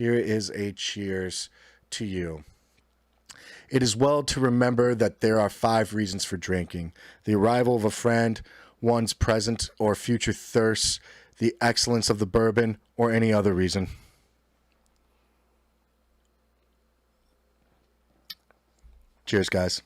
Here is a cheers to you. It is well to remember that there are 5 reasons for drinking: the arrival of a friend, one's present or future thirst, the excellence of the bourbon, or any other reason. Cheers, guys.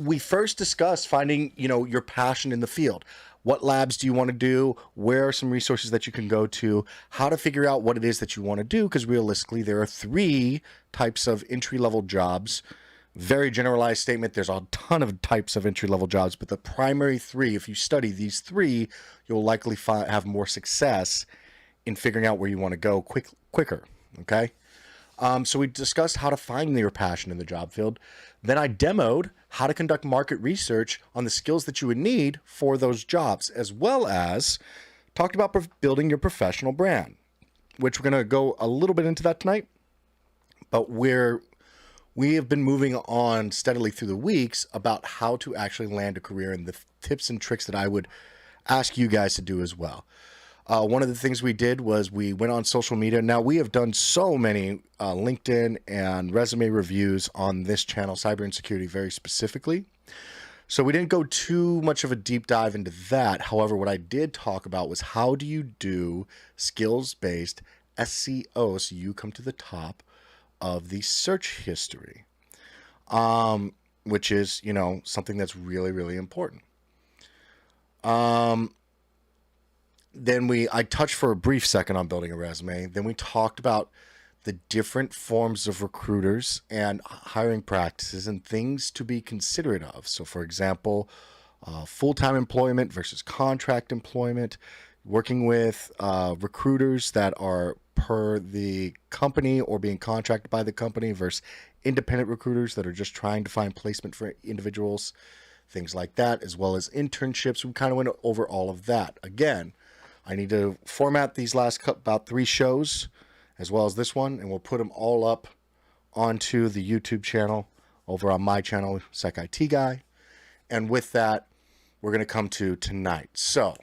We first discussed finding, your passion in the field. What labs do you want to do? Where are some resources that you can go to? How to figure out what it is that you want to do? Because realistically, there are 3 types of entry-level jobs. Very generalized statement. There's a ton of types of entry-level jobs, but the primary 3, if you study these 3, you'll likely have more success in figuring out where you want to go quicker. Okay? So we discussed how to find your passion in the job field. Then I demoed how to conduct market research on the skills that you would need for those jobs, as well as talked about building your professional brand, which we're going to go a little bit into that tonight. But we have been moving on steadily through the weeks about how to actually land a career and the tips and tricks that I would ask you guys to do as well. One of the things we did was we went on social media. Now, we have done so many LinkedIn and resume reviews on this channel, Cyber Insecurity, very specifically. So we didn't go too much of a deep dive into that. However, what I did talk about was how do you do skills-based SEO so you come to the top of the search history, which is, something that's really, really important. Then I touched for a brief second on building a resume. Then we talked about the different forms of recruiters and hiring practices and things to be considerate of. So, for example, full-time employment versus contract employment, working with recruiters that are per the company or being contracted by the company versus independent recruiters that are just trying to find placement for individuals, things like that, as well as internships. We kind of went over all of that. Again, I need to format these last about 3 shows as well as this one, and we'll put them all up onto the YouTube channel over on my channel, Sec IT Guy. And with that, we're going to come to tonight. So,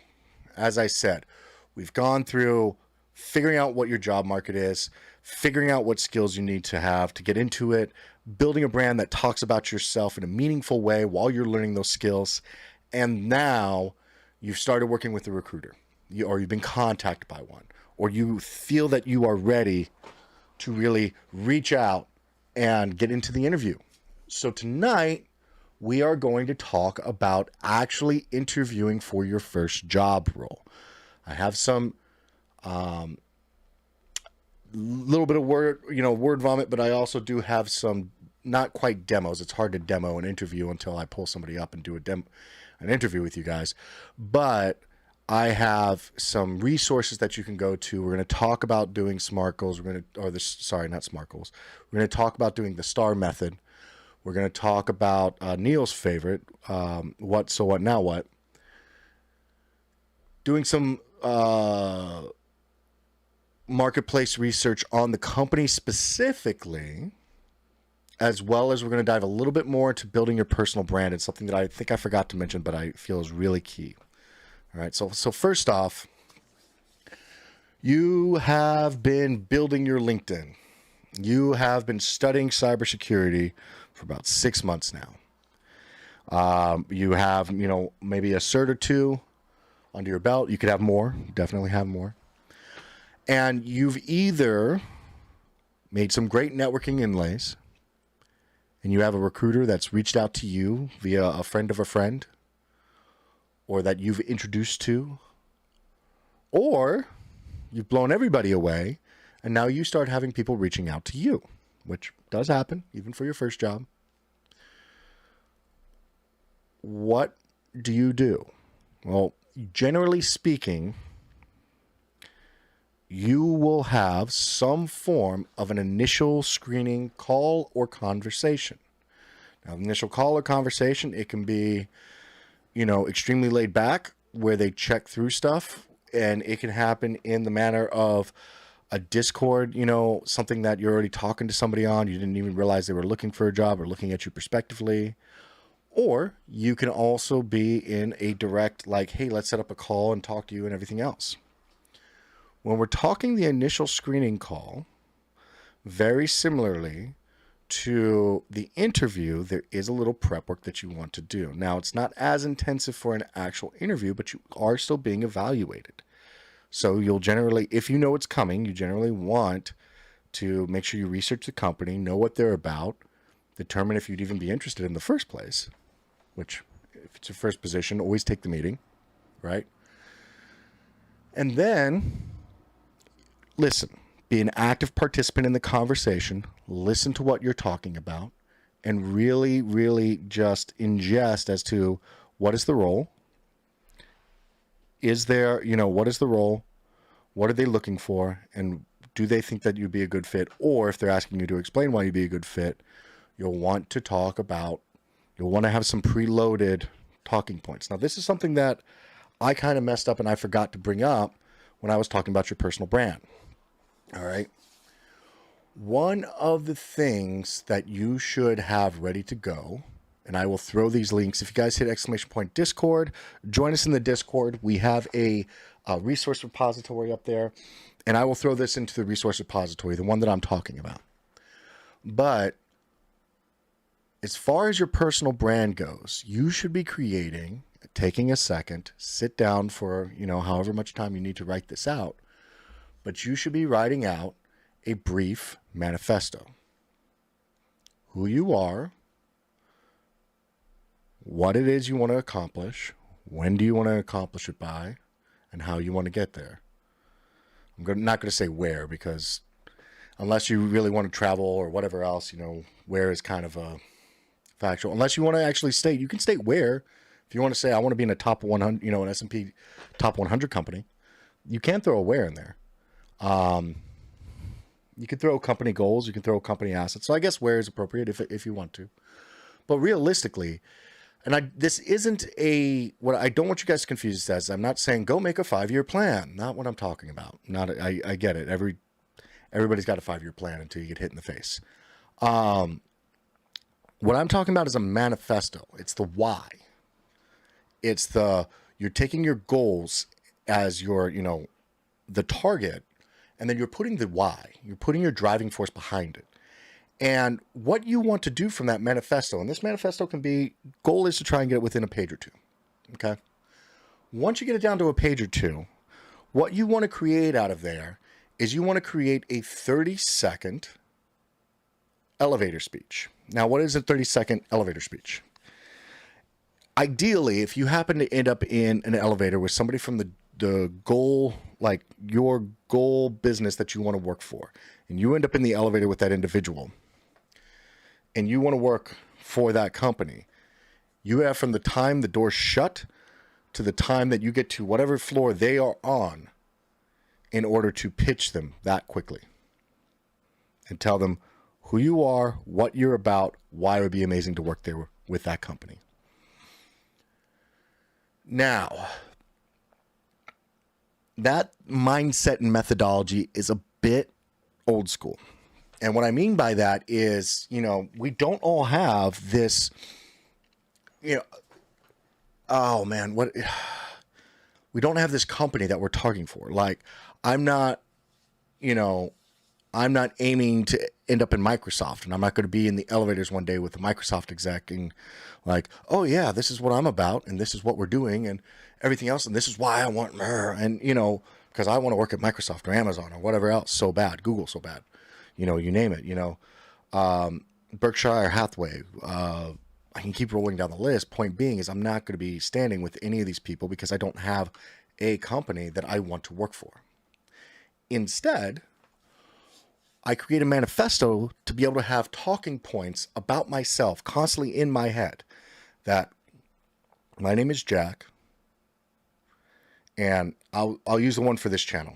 as I said, we've gone through figuring out what your job market is, figuring out what skills you need to have to get into it, building a brand that talks about yourself in a meaningful way while you're learning those skills. And now you've started working with a recruiter. Or you've been contacted by one, or you feel that you are ready to really reach out and get into the interview. So tonight, we are going to talk about actually interviewing for your first job role. I have some little bit of word vomit, but I also do have some not quite demos. It's hard to demo an interview until I pull somebody up and do an interview with you guys. But I have some resources that you can go to. We're going to talk about doing SMART goals. Not SMART goals. We're going to talk about doing the STAR method. We're going to talk about Neil's favorite, what, so what, now what. Doing some marketplace research on the company specifically, as well as we're going to dive a little bit more into building your personal brand. It's something that I think I forgot to mention, but I feel is really key. All right, so first off, you have been building your LinkedIn. You have been studying cybersecurity for about 6 months now. You have, maybe a cert or 2 under your belt. You could have more, definitely have more. And you've either made some great networking inlays, and you have a recruiter that's reached out to you via a friend of a friend, or that you've introduced to, or you've blown everybody away, and now you start having people reaching out to you, which does happen, even for your first job. What do you do? Well, generally speaking, you will have some form of an initial screening call or conversation. Now, initial call or conversation, it can be extremely laid back, where they check through stuff, and it can happen in the manner of a Discord, something that you're already talking to somebody on. You didn't even realize they were looking for a job or looking at you prospectively. Or you can also be in a direct, like, hey, let's set up a call and talk to you and everything else. When we're talking the initial screening call, very similarly to the interview, there is a little prep work that you want to do. Now, it's not as intensive for an actual interview, but you are still being evaluated. So you'll generally, if you know it's coming, you generally want to make sure you research the company, know what they're about, determine if you'd even be interested in the first place, which if it's your first position, always take the meeting, right? And then listen, be an active participant in the conversation, listen to what you're talking about, and really, really just ingest as to what is the role. Is there, what is the role? What are they looking for? And do they think that you'd be a good fit? Or if they're asking you to explain why you'd be a good fit, you'll want to have some preloaded talking points. Now, this is something that I kind of messed up and I forgot to bring up when I was talking about your personal brand. All right. One of the things that you should have ready to go, and I will throw these links. If you guys hit ! Discord, join us in the Discord. We have a resource repository up there, and I will throw this into the resource repository, the one that I'm talking about. But as far as your personal brand goes, you should be taking a second, sit down for, however much time you need to write this out, but you should be writing out a brief manifesto. Who you are, what it is you want to accomplish, when do you want to accomplish it by, and how you want to get there. I'm not going to say where, because unless you really want to travel or whatever else, where is kind of a factual. Unless you want to actually state, you can state where. If you want to say, I want to be in a top 100, an S&P top 100 company, you can throw a where in there. You can throw company goals, you can throw company assets. So I guess where is appropriate if you want to. But realistically, this isn't what I don't want you guys to confuse this as. I'm not saying go make a 5-year plan. Not what I'm talking about. I get it. Everybody's got a 5-year plan until you get hit in the face. What I'm talking about is a manifesto. It's the why. It's you're taking your goals as your, the target, and then you're putting the why. You're putting your driving force behind it. And what you want to do from that manifesto, and this manifesto goal is to try and get it within a page or two. Okay. Once you get it down to a page or two, what you want to create out of there is you want to create a 30-second elevator speech. Now, what is a 30-second elevator speech? Ideally, if you happen to end up in an elevator with somebody from the goal, like your goal business that you want to work for, and you end up in the elevator with that individual, and you want to work for that company, you have from the time the doors shut to the time that you get to whatever floor they are on in order to pitch them that quickly and tell them who you are, what you're about, why it would be amazing to work there with that company. Now, that mindset and methodology is a bit old school. And what I mean by that is, we don't all have this, oh man, we don't have this company that we're targeting for. Like, I'm not aiming to end up in Microsoft, and I'm not going to be in the elevators one day with a Microsoft exec and like, oh yeah, this is what I'm about, and this is what we're doing, and everything else, and this is why I want her, and because I want to work at Microsoft or Amazon or whatever else so bad, Google so bad, you name it, Berkshire Hathaway. I can keep rolling down the list. Point being is I'm not going to be standing with any of these people because I don't have a company that I want to work for. Instead, I create a manifesto to be able to have talking points about myself constantly in my head. That my name is Jack, and I'll use the one for this channel.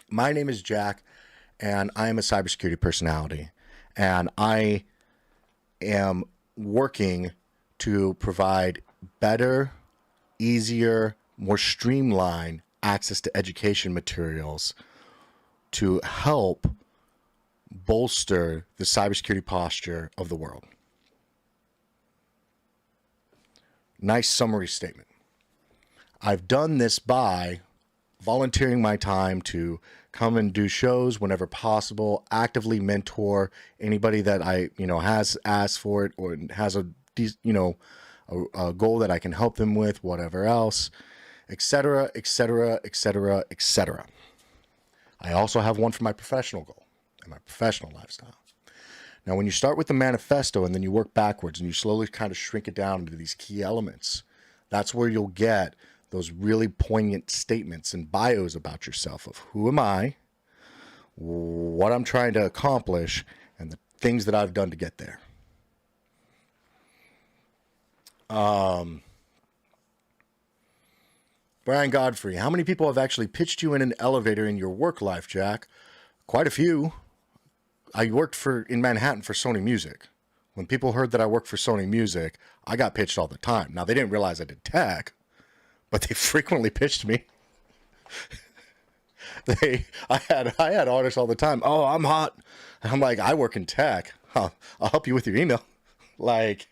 My name is Jack, and I am a cybersecurity personality, and I am working to provide better easier, more streamlined access to education materials to help bolster the cybersecurity posture of the world. Nice summary statement. I've done this by volunteering my time to come and do shows whenever possible, actively mentor anybody that I, has asked for it or has a goal that I can help them with, whatever else, etc., etc., etc., etc. I also have one for my professional goal and my professional lifestyle. Now, when you start with the manifesto and then you work backwards and you slowly kind of shrink it down into these key elements, that's where you'll get those really poignant statements and bios about yourself of who am I, what I'm trying to accomplish, and the things that I've done to get there. Brian Godfrey, how many people have actually pitched you in an elevator in your work life, Jack? Quite a few. I worked in Manhattan for Sony Music. When people heard that I worked for Sony Music, I got pitched all the time. Now, they didn't realize I did tech, but they frequently pitched me. I had artists all the time. Oh, I'm hot. I'm like, I work in tech. I'll help you with your email. Like,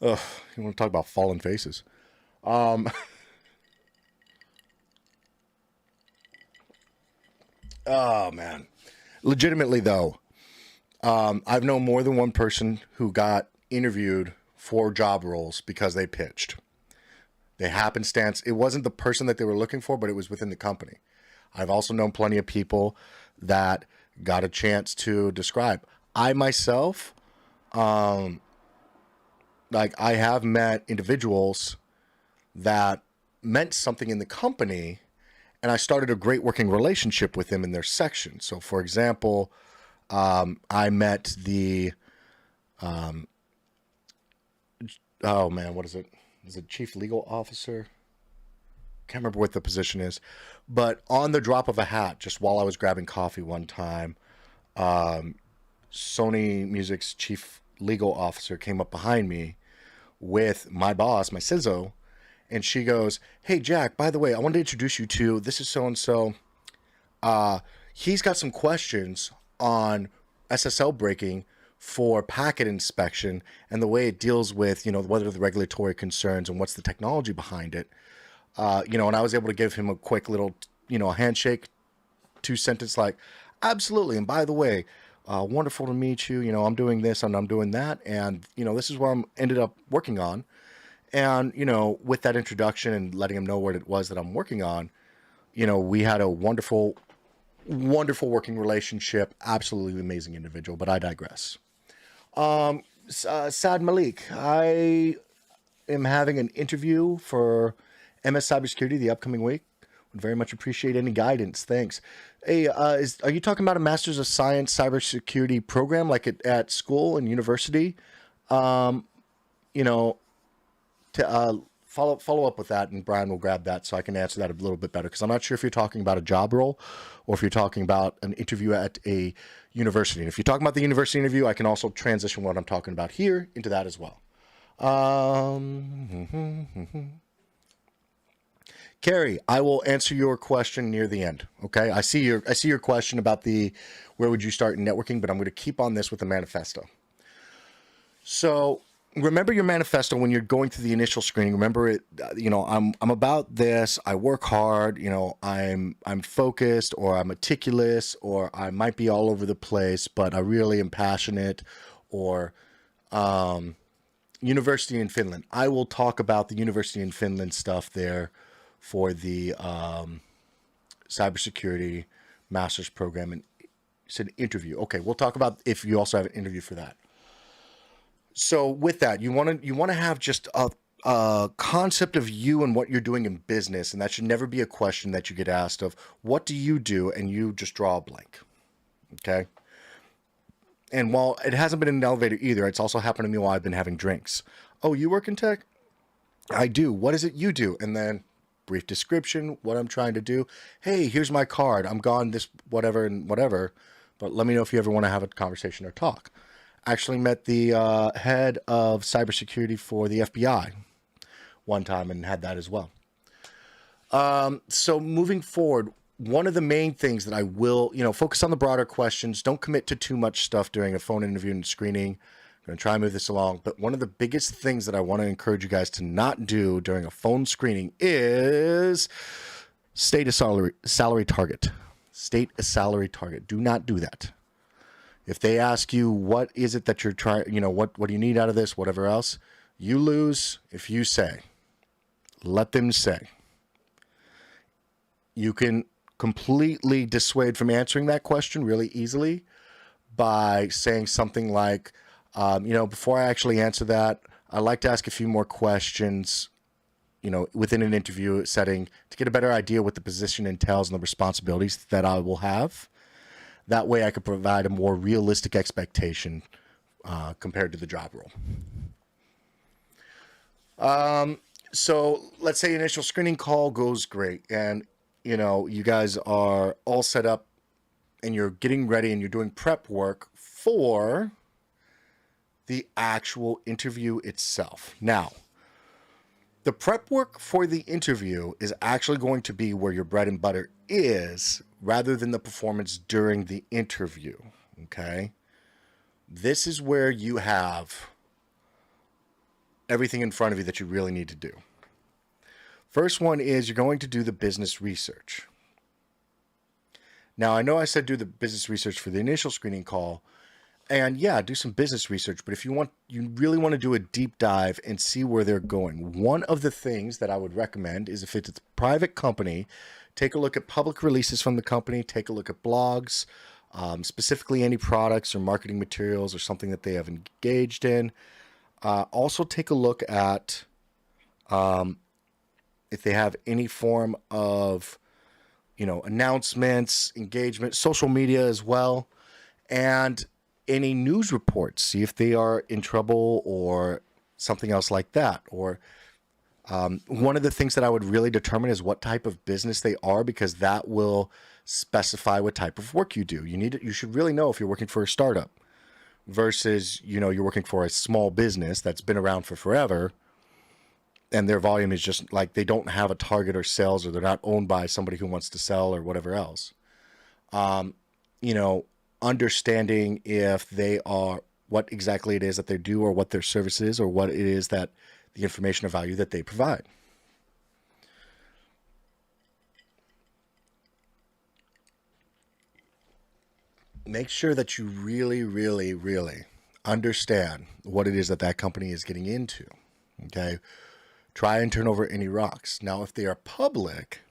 you want to talk about fallen faces? Oh man, legitimately though, I've known more than one person who got interviewed for job roles because they pitched. They happenstance. It wasn't the person that they were looking for, but it was within the company. I've also known plenty of people that got a chance to describe. I myself, I have met individuals that meant something in the company, and I started a great working relationship with them in their section. So, for example, I met the, what is it? Is it chief legal officer? Can't remember what the position is. But on the drop of a hat, just while I was grabbing coffee one time, Sony Music's chief legal officer came up behind me with my boss, my CISO, and she goes, "Hey, Jack, by the way, I wanted to introduce you to, this is so-and-so. He's got some questions on SSL breaking for packet inspection and the way it deals with, what are the regulatory concerns and what's the technology behind it." And I was able to give him a quick little, handshake, 2-sentence like, absolutely. And by the way, wonderful to meet you. I'm doing this and I'm doing that. And, this is what I'm ended up working on. And, with that introduction and letting him know what it was that I'm working on, we had a wonderful, wonderful working relationship. Absolutely amazing individual, but I digress. Saad Malik, I am having an interview for MS Cybersecurity the upcoming week. Would very much appreciate any guidance. Thanks. Hey, are you talking about a Masters of Science Cybersecurity program like at school and university? Follow up with that, and Brian will grab that so I can answer that a little bit better, because I'm not sure if you're talking about a job role or if you're talking about an interview at a university. And if you're talking about the university interview, I can also transition what I'm talking about here into that as well. Carrie, I will answer your question near the end. Okay, I see your question about where would you start in networking, but I'm going to keep on this with the manifesto. So remember your manifesto when you're going through the initial screening. Remember it. I'm about this. I work hard. I'm focused, or I'm meticulous, or I might be all over the place, but I really am passionate. Or University in Finland. I will talk about the University in Finland stuff there for the cybersecurity master's program, and it's an interview. Okay, we'll talk about if you also have an interview for that. So with that, you want to have just a concept of you and what you're doing in business, and that should never be a question that you get asked of, what do you do? And you just draw a blank. Okay. And while it hasn't been in an elevator either, it's also happened to me while I've been having drinks. Oh, you work in tech? I do. What is it you do? And then brief description, what I'm trying to do. Hey, here's my card. I'm gone this whatever and whatever, but let me know if you ever want to have a conversation or talk. Actually met the head of cybersecurity for the FBI one time and had that as well. So moving forward, one of the main things that I will, focus on the broader questions. Don't commit to too much stuff during a phone interview and screening. I'm going to try and move this along. But one of the biggest things that I want to encourage you guys to not do during a phone screening is state a salary target. State a salary target. Do not do that. If they ask you, what is it that you're trying, what do you need out of this, whatever else, you lose if you say. Let them say. You can completely dissuade from answering that question really easily by saying something like, before I actually answer that, I'd like to ask a few more questions, within an interview setting to get a better idea what the position entails and the responsibilities that I will have. That way I could provide a more realistic expectation compared to the job role. So let's say initial screening call goes great and you guys are all set up and you're getting ready and you're doing prep work for the actual interview itself. Now, the prep work for the interview is actually going to be where your bread and butter is rather than the performance during the interview, okay? This is where you have everything in front of you that you really need to do. First one is you're going to do the business research. Now, I know I said do the business research for the initial screening call, and yeah, do some business research, but if you really want to do a deep dive and see where they're going, one of the things that I would recommend is if it's a private company, take a look at public releases from the company, take a look at blogs, specifically any products or marketing materials or something that they have engaged in. Also take a look at if they have any form of, announcements, engagement, social media as well, and any news reports. See if they are in trouble or something else like that. Or one of the things that I would really determine is what type of business they are, because that will specify what type of work you do. You should really know if you're working for a startup versus, you're working for a small business that's been around for forever. And their volume is just like they don't have a target or sales, or they're not owned by somebody who wants to sell or whatever else. Understanding if they are, what exactly it is that they do or what their service is or what it is that the information or value that they provide. Make sure that you really, really, really understand what it is that that company is getting into. Okay. Try and turn over any rocks. Now, if they are public,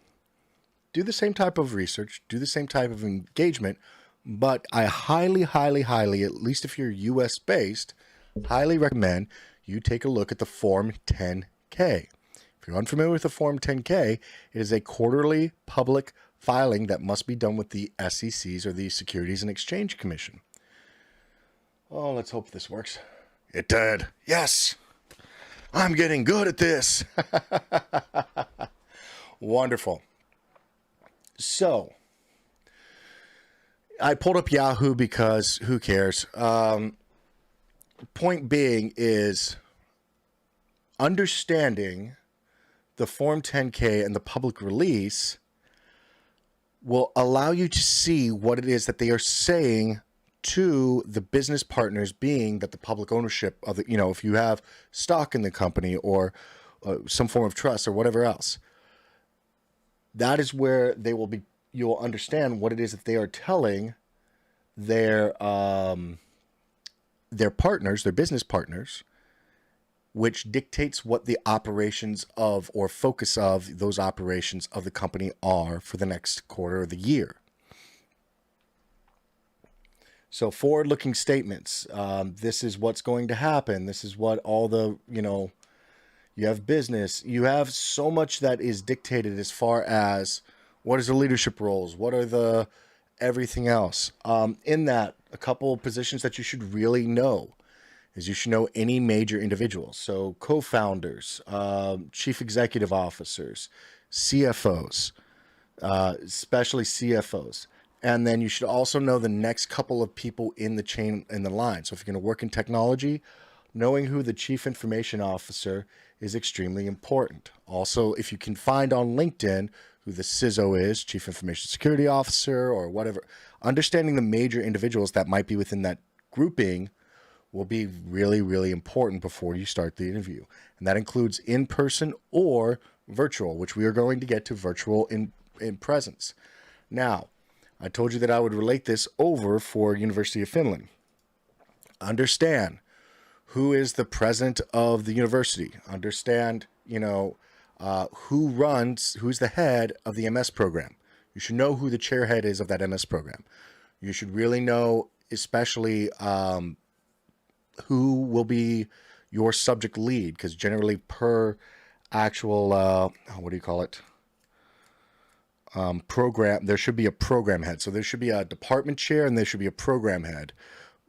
do the same type of research, do the same type of engagement, but I highly, highly, highly, at least if you're US based, highly recommend you take a look at the Form 10K. If you're unfamiliar with the Form 10K, it is a quarterly public filing that must be done with the SECs or the Securities and Exchange Commission. Oh, let's hope this works. It did. Yes. I'm getting good at this. Wonderful. So, I pulled up Yahoo because who cares? Point being is understanding the Form 10K and the public release will allow you to see what it is that they are saying to the business partners, being that the public ownership of the, if you have stock in the company or some form of trust or whatever else, that is where you'll understand what it is that they are telling their partners, their business partners, which dictates what the operations of or focus of those operations of the company are for the next quarter of the year. So forward-looking statements, this is what's going to happen. This is what all the, you have business. You have so much that is dictated as far as what is the leadership roles, what are the everything else. In that, a couple positions that you should really know is you should know any major individuals. So co-founders, chief executive officers, CFOs, especially CFOs. And then you should also know the next couple of people in the chain, in the line. So if you're going to work in technology, knowing who the chief information officer is extremely important. Also, if you can find on LinkedIn who the CISO is, chief information security officer or whatever, understanding the major individuals that might be within that grouping will be really, really important before you start the interview. And that includes in-person or virtual, which we are going to get to virtual in presence. Now, I told you that I would relate this over for University of Finland. Understand who is the president of the university. Understand, who's the head of the MS program. You should know who the chairhead is of that MS program. You should really know, especially who will be your subject lead, because generally per actual, program, there should be a program head. So there should be a department chair and there should be a program head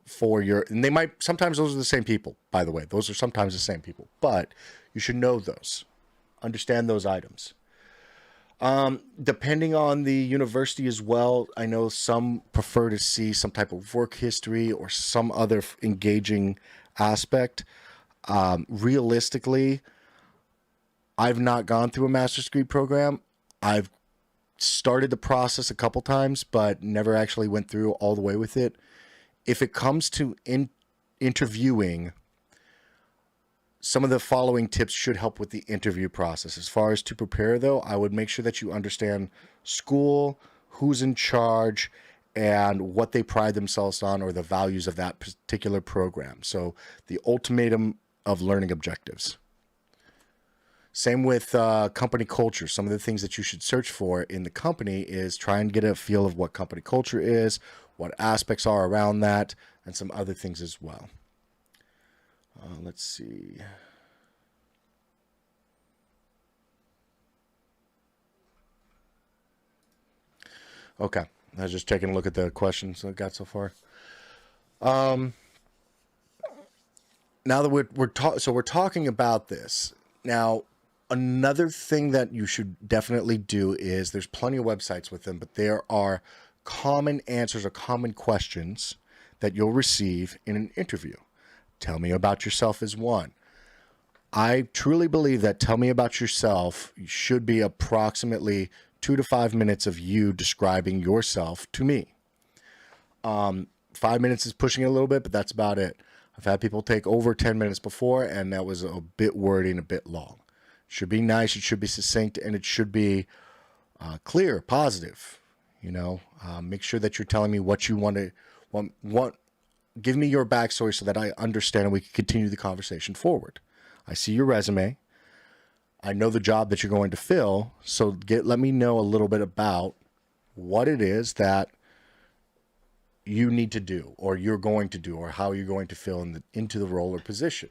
for and they might, sometimes those are the same people, by the way. Those are sometimes the same people, but you should know those, understand those items. Depending on the university as well, I know some prefer to see some type of work history or some other engaging aspect. Realistically, I've not gone through a master's degree program. I've started the process a couple times, but never actually went through all the way with it. If it comes to interviewing, some of the following tips should help with the interview process. As far as to prepare, though, I would make sure that you understand school, who's in charge, and what they pride themselves on or the values of that particular program. So the ultimatum of learning objectives. Same with company culture. Some of the things that you should search for in the company is try and get a feel of what company culture is, what aspects are around that, and some other things as well. Let's see. Okay, I was just taking a look at the questions I got so far. Now that we're talking about this now. Another thing that you should definitely do is there's plenty of websites with them, but there are common answers or common questions that you'll receive in an interview. Tell me about yourself is one. I truly believe that tell me about yourself should be approximately 2 to 5 minutes of you describing yourself to me. 5 minutes is pushing it a little bit, but that's about it. I've had people take over 10 minutes before, and that was a bit wordy and a bit long. It should be nice, it should be succinct, and it should be clear, positive. Make sure that you're telling me what you want. Give me your backstory so that I understand and we can continue the conversation forward. I see your resume. I know the job that you're going to fill. So let me know a little bit about what it is that you need to do or you're going to do or how you're going to fill into the role or position.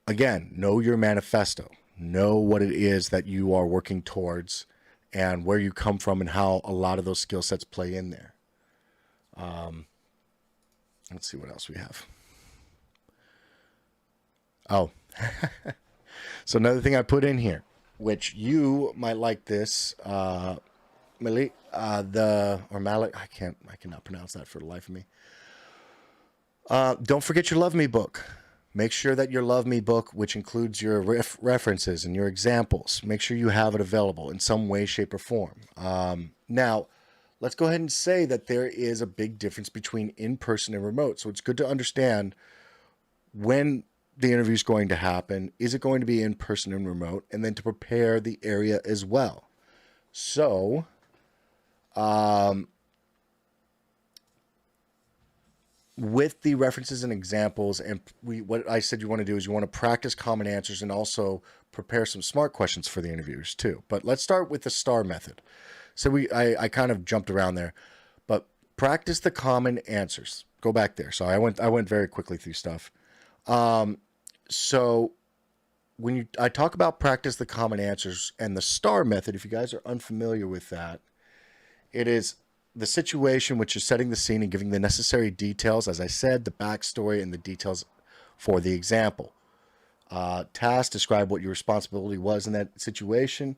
Again, know your manifesto. Know what it is that you are working towards and where you come from and how a lot of those skill sets play in there. Let's see what else we have. Oh, so another thing I put in here, which you might like this, Malik, Malik, I cannot pronounce that for the life of me. Don't forget your Love Me book. Make sure that your Love Me book, which includes your references and your examples, make sure you have it available in some way, shape, or form. Now, let's go ahead and say that there is a big difference between in-person and remote. So it's good to understand when the interview is going to happen. Is it going to be in-person and remote? And then to prepare the area as well. So, with the references and examples, and what I said you want to do is you want to practice common answers and also prepare some smart questions for the interviewers too. But let's start with the STAR method. So I kind of jumped around there, but practice the common answers. Go back there. So I went very quickly through stuff. So when I talk about practice the common answers and the STAR method, if you guys are unfamiliar with that, it is the situation which is setting the scene and giving the necessary details, as I said, the backstory and the details for the example. Task, describe what your responsibility was in that situation.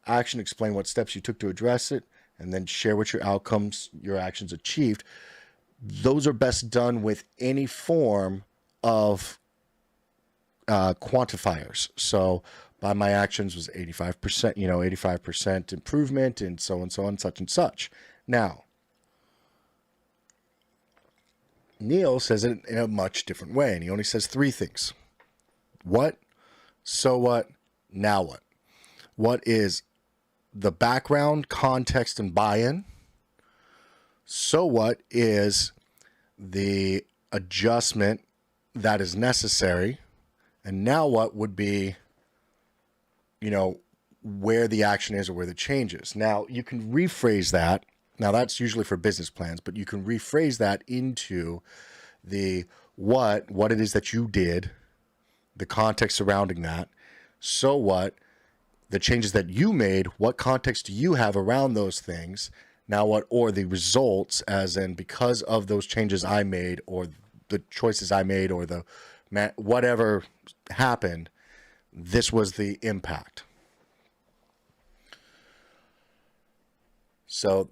Action, explain what steps you took to address it. And then share what your outcomes, your actions achieved. those are best done with any form of quantifiers. So by my actions was 85%, 85% improvement and so on, such and such. Now, Neil says it in a much different way, and he only says three things. What? So what? Now what? What is the background, context, and buy-in? So what is the adjustment that is necessary? And now what would be, where the action is or where the change is. Now, you can rephrase that. Now, that's usually for business plans, but you can rephrase that into the what it is that you did, the context surrounding that. So what, the changes that you made, what context do you have around those things? Now what, or the results, as in because of those changes I made or the choices I made or the whatever happened, this was the impact. So,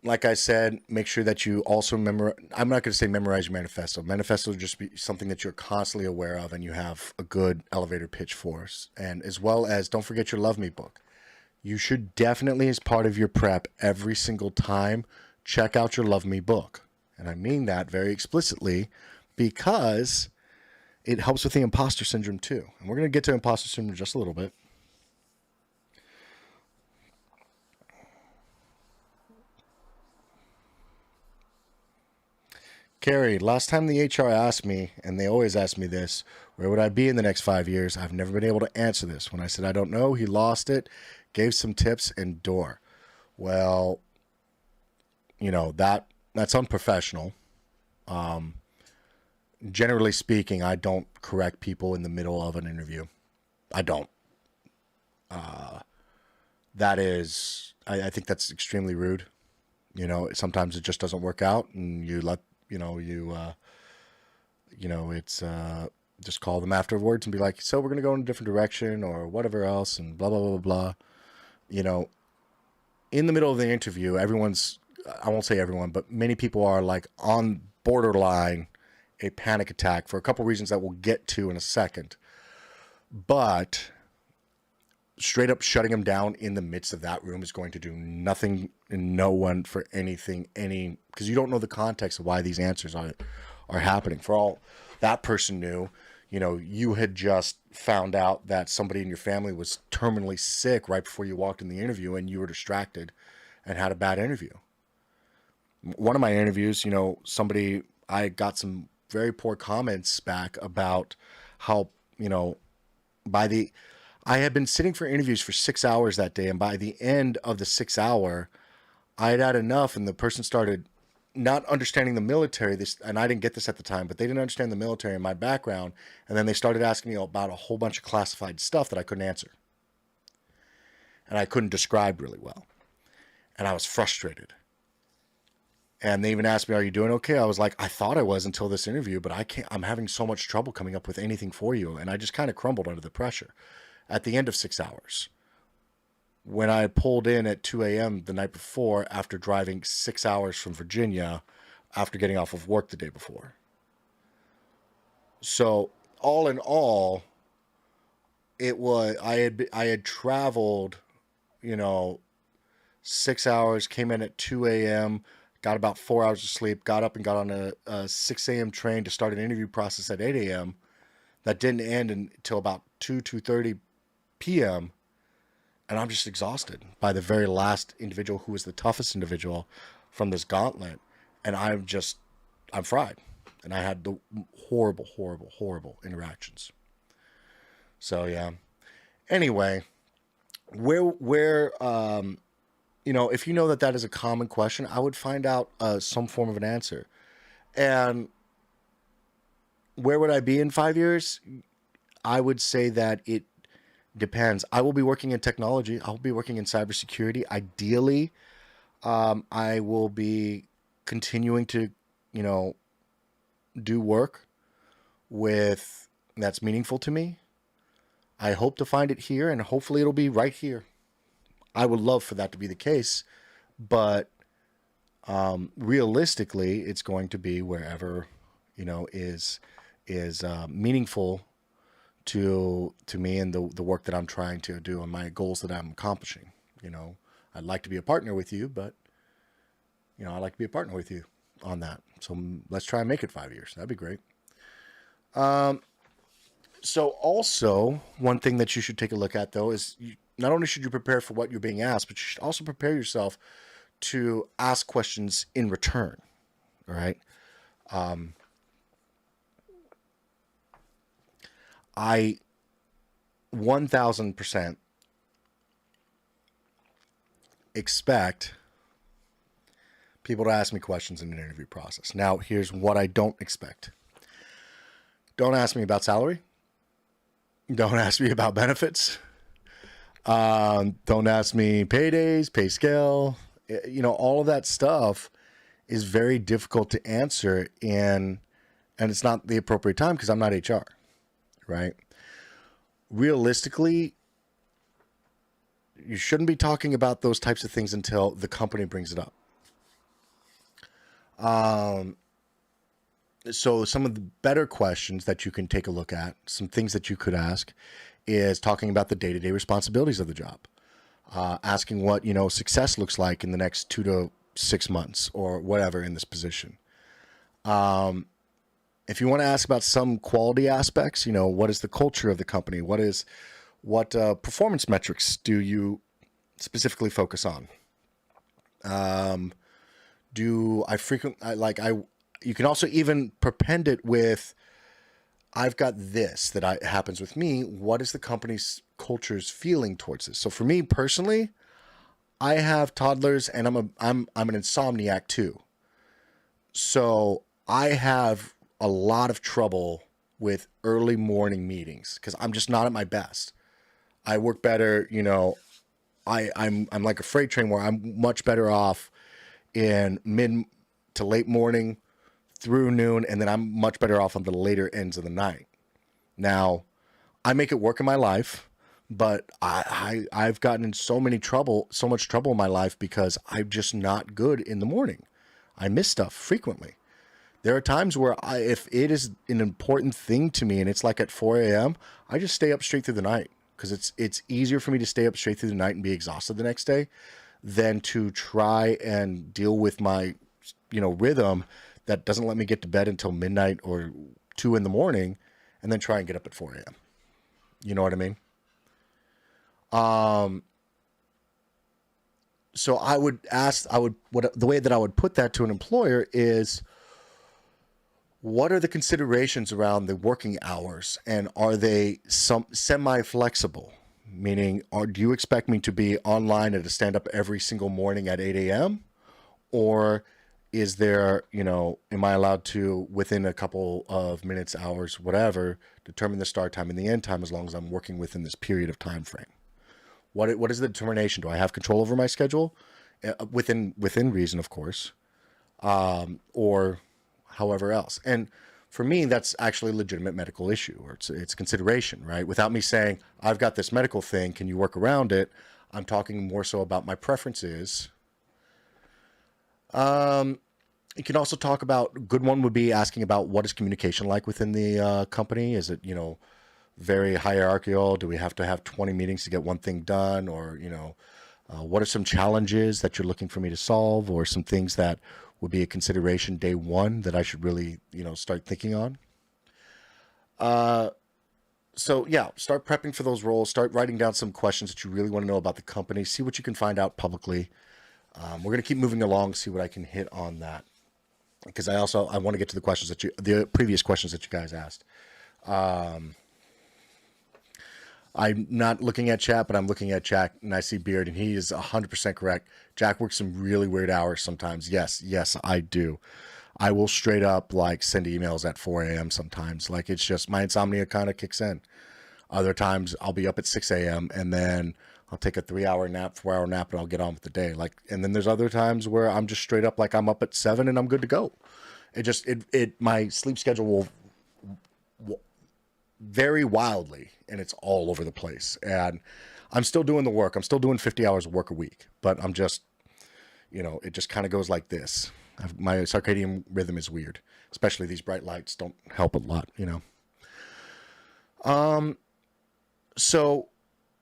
like I said, make sure that you also memorize. I'm not going to say memorize your manifesto. Manifesto will just be something that you're constantly aware of and you have a good elevator pitch for. And as well as, don't forget your Love Me book. You should definitely, as part of your prep, every single time, check out your Love Me book. And I mean that very explicitly because it helps with the imposter syndrome too. And we're going to get to imposter syndrome in just a little bit. Carrie, last time the HR asked me, and they always ask me this, where would I be in the next 5 years? I've never been able to answer this. When I said I don't know, he lost it, gave some tips, and door. Well, that's unprofessional. Generally speaking, I don't correct people in the middle of an interview. I don't. I think that's extremely rude. Sometimes it just doesn't work out, and you let it's just call them afterwards and be like, so we're gonna go in a different direction or whatever else, and blah blah blah blah. In the middle of the interview, I won't say everyone, but many people are like on borderline a panic attack for a couple reasons that we'll get to in a second. But straight up shutting them down in the midst of that room is going to do nothing and no one for anything, because you don't know the context of why these answers are happening. For all that person knew, you had just found out that somebody in your family was terminally sick right before you walked in the interview and you were distracted and had a bad interview. One of my interviews, I got some very poor comments back about how, I had been sitting for interviews for 6 hours that day, and by the end of the 6 hour, I had enough, and the person started not understanding the military. And I didn't get this at the time, but they didn't understand the military and my background, and then they started asking me about a whole bunch of classified stuff that I couldn't answer, and I couldn't describe really well, and I was frustrated. And they even asked me, are you doing okay? I was like, I thought I was until this interview, but I'm having so much trouble coming up with anything for you, and I just kind of crumbled under the pressure. At the end of 6 hours, when I pulled in at 2 a.m. the night before after driving 6 hours from Virginia after getting off of work the day before. So all in all, I had traveled, 6 hours, came in at 2 a.m., got about 4 hours of sleep, got up and got on a 6 a.m. train to start an interview process at 8 a.m. That didn't end until about 2:30 p.m. And I'm just exhausted by the very last individual who was the toughest individual from this gauntlet. And I'm fried. And I had the horrible interactions. So yeah. Anyway, if you know that is a common question, I would find out some form of an answer. And where would I be in 5 years? I would say that it depends. I will be working in technology. I'll be working in cybersecurity. Ideally, I will be continuing to, do work that's meaningful to me. I hope to find it here, and hopefully it'll be right here. I would love for that to be the case, but Realistically, it's going to be wherever, is meaningful to me and the work that I'm trying to do and my goals that I'm accomplishing. I'd like to be a partner with you, but I'd like to be a partner with you on that. So let's try and make it 5 years. That'd be great. So also one thing that you should take a look at though is not only should you prepare for what you're being asked, but you should also prepare yourself to ask questions in return. All right. I 1000% expect people to ask me questions in an interview process. Now, here's what I don't expect. Don't ask me about salary. Don't ask me about benefits. Don't ask me paydays, pay scale. All of that stuff is very difficult to answer, and it's not the appropriate time because I'm not HR, right? Realistically, you shouldn't be talking about those types of things until the company brings it up. So some of the better questions that you can take a look at, some things that you could ask, is talking about the day-to-day responsibilities of the job. Asking what, success looks like in the next 2 to 6 months or whatever in this position. If you want to ask about some quality aspects, what is the culture of the company? What performance metrics do you specifically focus on? You can also even prepend it with, I've got this that happens with me. What is the company's culture's feeling towards this? So for me personally, I have toddlers and I'm an insomniac too. So I have a lot of trouble with early morning meetings because I'm just not at my best. I work better, I'm like a freight train where I'm much better off in mid to late morning through noon, and then I'm much better off on the later ends of the night. Now, I make it work in my life, but I've gotten in so much trouble in my life because I'm just not good in the morning. I miss stuff frequently. There are times where if it is an important thing to me and it's like at 4 a.m., I just stay up straight through the night because it's easier for me to stay up straight through the night and be exhausted the next day than to try and deal with my, rhythm that doesn't let me get to bed until midnight or 2 in the morning and then try and get up at 4 a.m. You know what I mean? So the way that I would put that to an employer is, what are the considerations around the working hours, and are they semi-flexible? Meaning, do you expect me to be online at a stand-up every single morning at 8 a.m.? Or is there, am I allowed to, within a couple of minutes, hours, whatever, determine the start time and the end time as long as I'm working within this period of time frame? What is the determination? Do I have control over my schedule? Within reason, of course. Or however else. And for me, that's actually a legitimate medical issue, or it's consideration, right? Without me saying, I've got this medical thing, can you work around it? I'm talking more so about my preferences. You can also talk about, a good one would be asking about, what is communication like within the company? Is it, very hierarchical? Do we have to have 20 meetings to get one thing done? Or, what are some challenges that you're looking for me to solve, or some things that would be a consideration day one that I should really, start thinking on? So yeah, start prepping for those roles. Start writing down some questions that you really want to know about the company. See what you can find out publicly. We're going to keep moving along, see what I can hit on that. Because I want to get to the previous questions that you guys asked. I'm not looking at chat, but I'm looking at Jack, and I see Beard, and he is 100% correct. Jack works some really weird hours sometimes. Yes, I do. I will straight up send emails at 4 a.m. sometimes. It's just my insomnia kind of kicks in. Other times I'll be up at 6 a.m. and then I'll take a 4-hour nap, and I'll get on with the day. And then there's other times where I'm just straight up I'm up at 7 and I'm good to go. My sleep schedule will vary wildly, and it's all over the place. And I'm still doing the work. I'm still doing 50 hours of work a week, but I'm just, it just kind of goes like this. My circadian rhythm is weird, especially these bright lights don't help a lot. So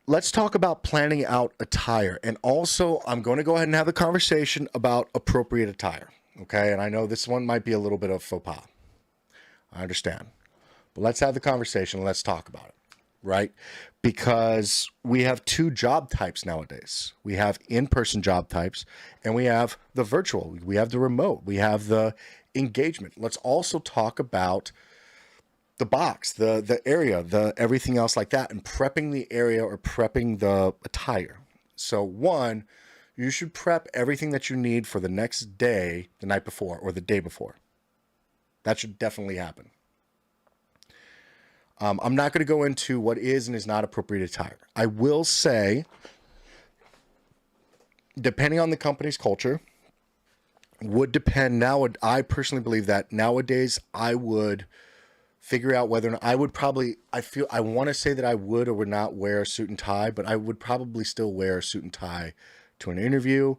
let's talk about planning out attire. And also, I'm going to go ahead and have a conversation about appropriate attire. Okay. And I know this one might be a little bit of faux pas. I understand. But let's have the conversation. Let's talk about it. Right? Because we have two job types nowadays. We have in-person job types and we have the virtual. We have the remote. We have the engagement. Let's also talk about the box, the area, the everything else like that, and prepping the area or prepping the attire. So one, you should prep everything that you need for the next day, the night before, or the day before. That should definitely happen. I'm not going to go into what is and is not appropriate attire. I will say, depending on the company's culture, would depend. Now, I personally believe that nowadays I would figure out whether or not I would probably, I want to say that I would or would not wear a suit and tie, but I would probably still wear a suit and tie to an interview.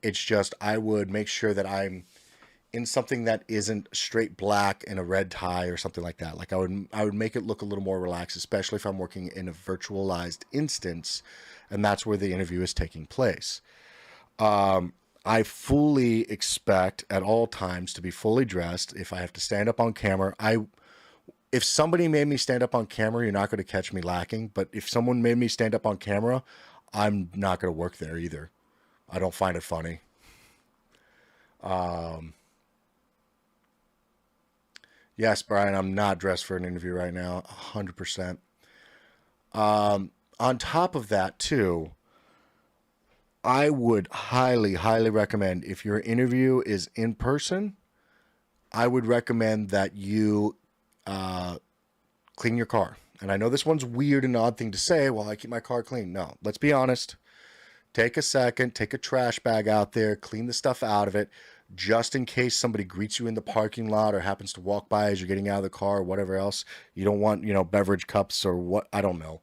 It's just I would make sure that I'm in something that isn't straight black and a red tie or something like that. Like I would make it look a little more relaxed, especially if I'm working in a virtualized instance and that's where the interview is taking place. I fully expect at all times to be fully dressed. If I have to stand up on camera, if somebody made me stand up on camera, you're not going to catch me lacking. But if someone made me stand up on camera, I'm not going to work there either. I don't find it funny. Yes, Brian, I'm not dressed for an interview right now, 100%. On top of that, too, I would highly, highly recommend if your interview is in person, I would recommend that you clean your car. And I know this one's weird and odd thing to say, well, I keep my car clean. No, let's be honest. Take a second, take a trash bag out there, clean the stuff out of it, just in case somebody greets you in the parking lot or happens to walk by as you're getting out of the car or whatever else. You don't want, beverage cups or what, I don't know,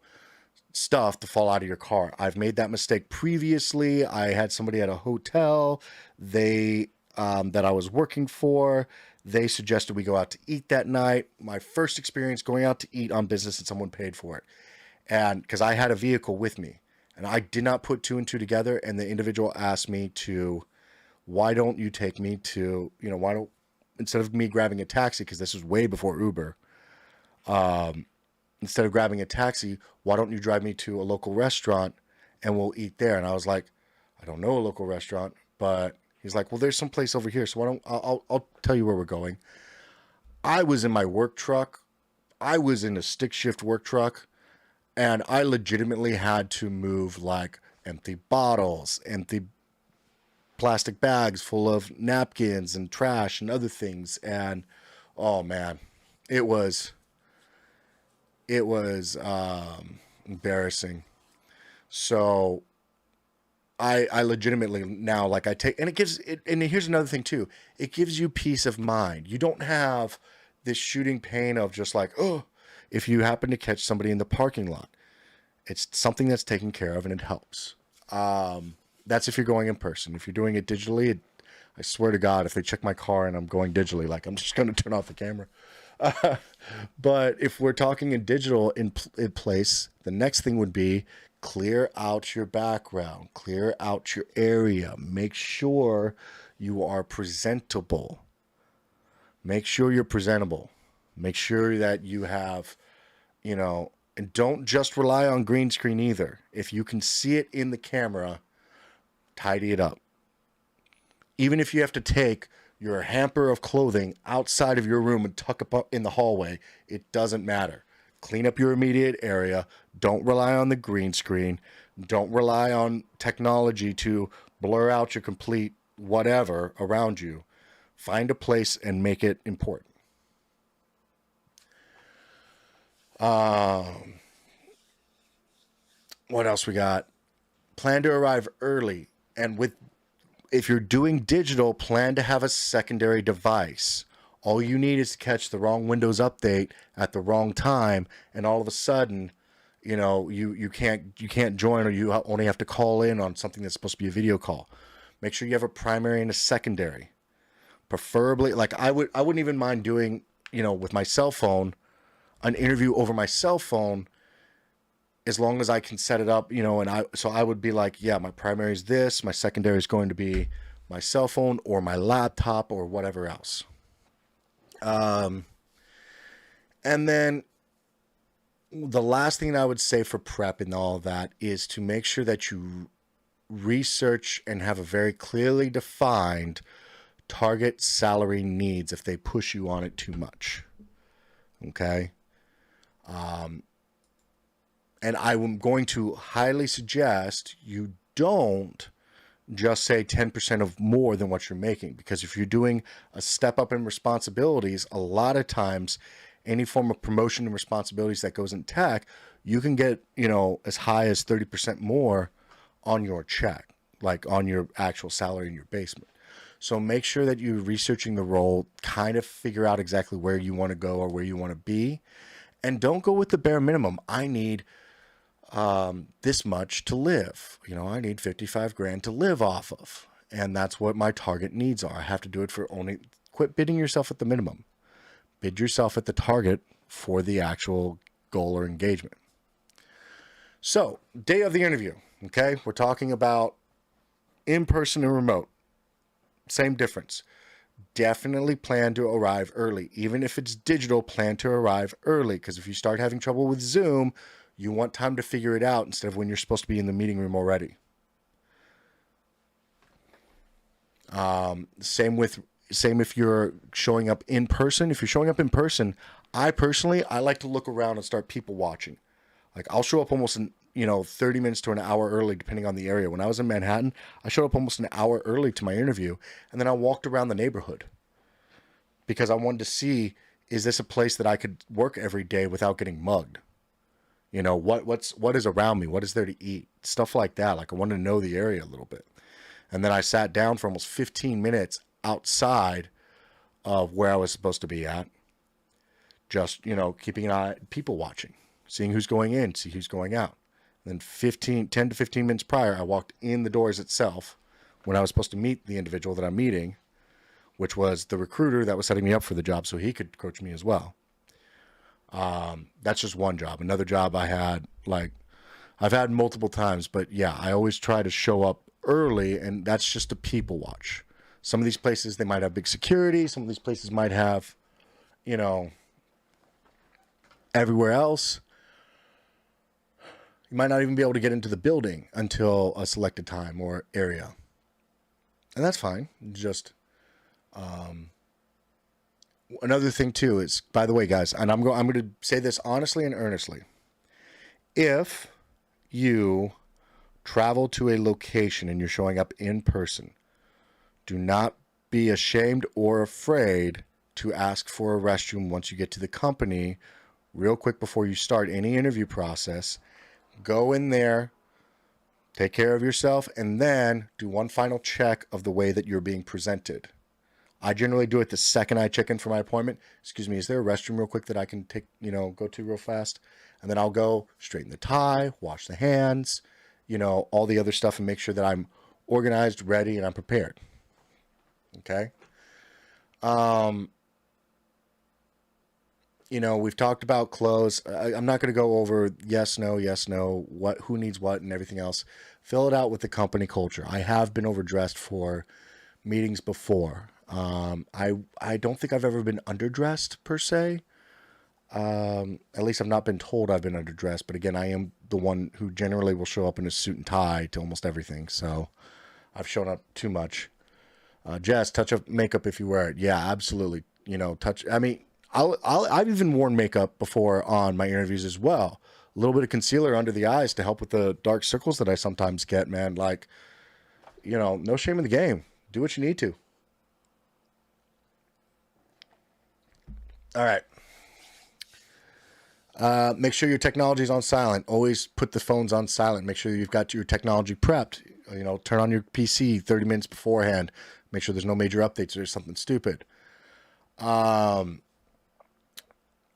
stuff to fall out of your car. I've made that mistake previously. I had somebody at a hotel, that I was working for. They suggested we go out to eat that night. My first experience going out to eat on business and someone paid for it. And because I had a vehicle with me and I did not put two and two together. And the individual asked me why don't you take me to, instead of me grabbing a taxi, because this was way before Uber, instead of grabbing a taxi, why don't you drive me to a local restaurant and we'll eat there? And I was like, I don't know a local restaurant, but he's like, well, there's some place over here. So I'll tell you where we're going. I was in my work truck. I was in a stick shift work truck and I legitimately had to move like empty bottles, empty plastic bags full of napkins and trash and other things. And oh man, it was embarrassing. So I legitimately now, like I take, and it gives it, and here's another thing too. It gives you peace of mind. You don't have this shooting pain of just like, oh, if you happen to catch somebody in the parking lot, it's something that's taken care of and it helps. That's if you're going in person. If you're doing it digitally, I swear to God, if they check my car and I'm going digitally, like I'm just going to turn off the camera. But if we're talking in digital in place, the next thing would be clear out your background, clear out your area, make sure you are presentable. Make sure you're presentable. Make sure that you have, and don't just rely on green screen either. If you can see it in the camera, tidy it up. Even if you have to take your hamper of clothing outside of your room and tuck it up in the hallway, it doesn't matter. Clean up your immediate area. Don't rely on the green screen. Don't rely on technology to blur out your complete whatever around you. Find a place and make it important. What else we got? Plan to arrive early. And if you're doing digital, plan to have a secondary device. All you need is to catch the wrong Windows update at the wrong time, and all of a sudden, you can't join, or you only have to call in on something that's supposed to be a video call. Make sure you have a primary and a secondary. Preferably, like I wouldn't even mind doing, with my cell phone, an interview over my cell phone, as long as I can set it up, so I would be like, yeah, my primary is this, my secondary is going to be my cell phone or my laptop or whatever else. And then the last thing that I would say for prep and all of that is to make sure that you research and have a very clearly defined target salary needs if they push you on it too much. Okay. And I'm going to highly suggest you don't just say 10% of more than what you're making, because if you're doing a step up in responsibilities, a lot of times any form of promotion and responsibilities that goes in tech, you can get, as high as 30% more on your check, like on your actual salary in your basement. So make sure that you're researching the role, kind of figure out exactly where you want to go or where you want to be, and don't go with the bare minimum. I need this much to live. I need 55 grand to live off of. And that's what my target needs are. I have to do it for only, quit bidding yourself at the minimum. Bid yourself at the target for the actual goal or engagement. So, day of the interview, okay? We're talking about in-person and remote. Same difference. Definitely plan to arrive early. Even if it's digital, plan to arrive early, because if you start having trouble with Zoom, you want time to figure it out instead of when you're supposed to be in the meeting room already. Same if you're showing up in person. If you're showing up in person, I like to look around and start people watching. Like I'll show up almost 30 minutes to an hour early, depending on the area. When I was in Manhattan, I showed up almost an hour early to my interview, and then I walked around the neighborhood because I wanted to see, is this a place that I could work every day without getting mugged? What is around me? What is there to eat? Stuff like that. Like I wanted to know the area a little bit. And then I sat down for almost 15 minutes outside of where I was supposed to be at. Just, keeping an eye, people watching, seeing who's going in, see who's going out. And then 10 to 15 minutes prior, I walked in the doors itself when I was supposed to meet the individual that I'm meeting, which was the recruiter that was setting me up for the job so he could coach me as well. That's just one job. Another job I've had multiple times, but yeah, I always try to show up early, and that's just a people watch. Some of these places, they might have big security. Some of these places might have, everywhere else. You might not even be able to get into the building until a selected time or area. And that's fine. Just, another thing too is, by the way, guys, and I'm going to say this honestly and earnestly. If you travel to a location and you're showing up in person, do not be ashamed or afraid to ask for a restroom once you get to the company real quick before you start any interview process. Go in there, take care of yourself, and then do one final check of the way that you're being presented. I generally do it the second I check in for my appointment. Excuse me, is there a restroom real quick that I can go to real fast? And then I'll go straighten the tie, wash the hands, all the other stuff, and make sure that I'm organized, ready, and I'm prepared. Okay? We've talked about clothes. I'm not going to go over yes, no, who needs what and everything else. Fill it out with the company culture. I have been overdressed for meetings before. I don't think I've ever been underdressed per se. At least I've not been told I've been underdressed. But again, I am the one who generally will show up in a suit and tie to almost everything. So I've shown up too much. Jess, touch up makeup if you wear it. Yeah, absolutely. I've even worn makeup before on my interviews as well. A little bit of concealer under the eyes to help with the dark circles that I sometimes get, man. No shame in the game. Do what you need to. All right. Make sure your technology is on silent. Always put the phones on silent. Make sure you've got your technology prepped. Turn on your PC 30 minutes beforehand. Make sure there's no major updates or something stupid.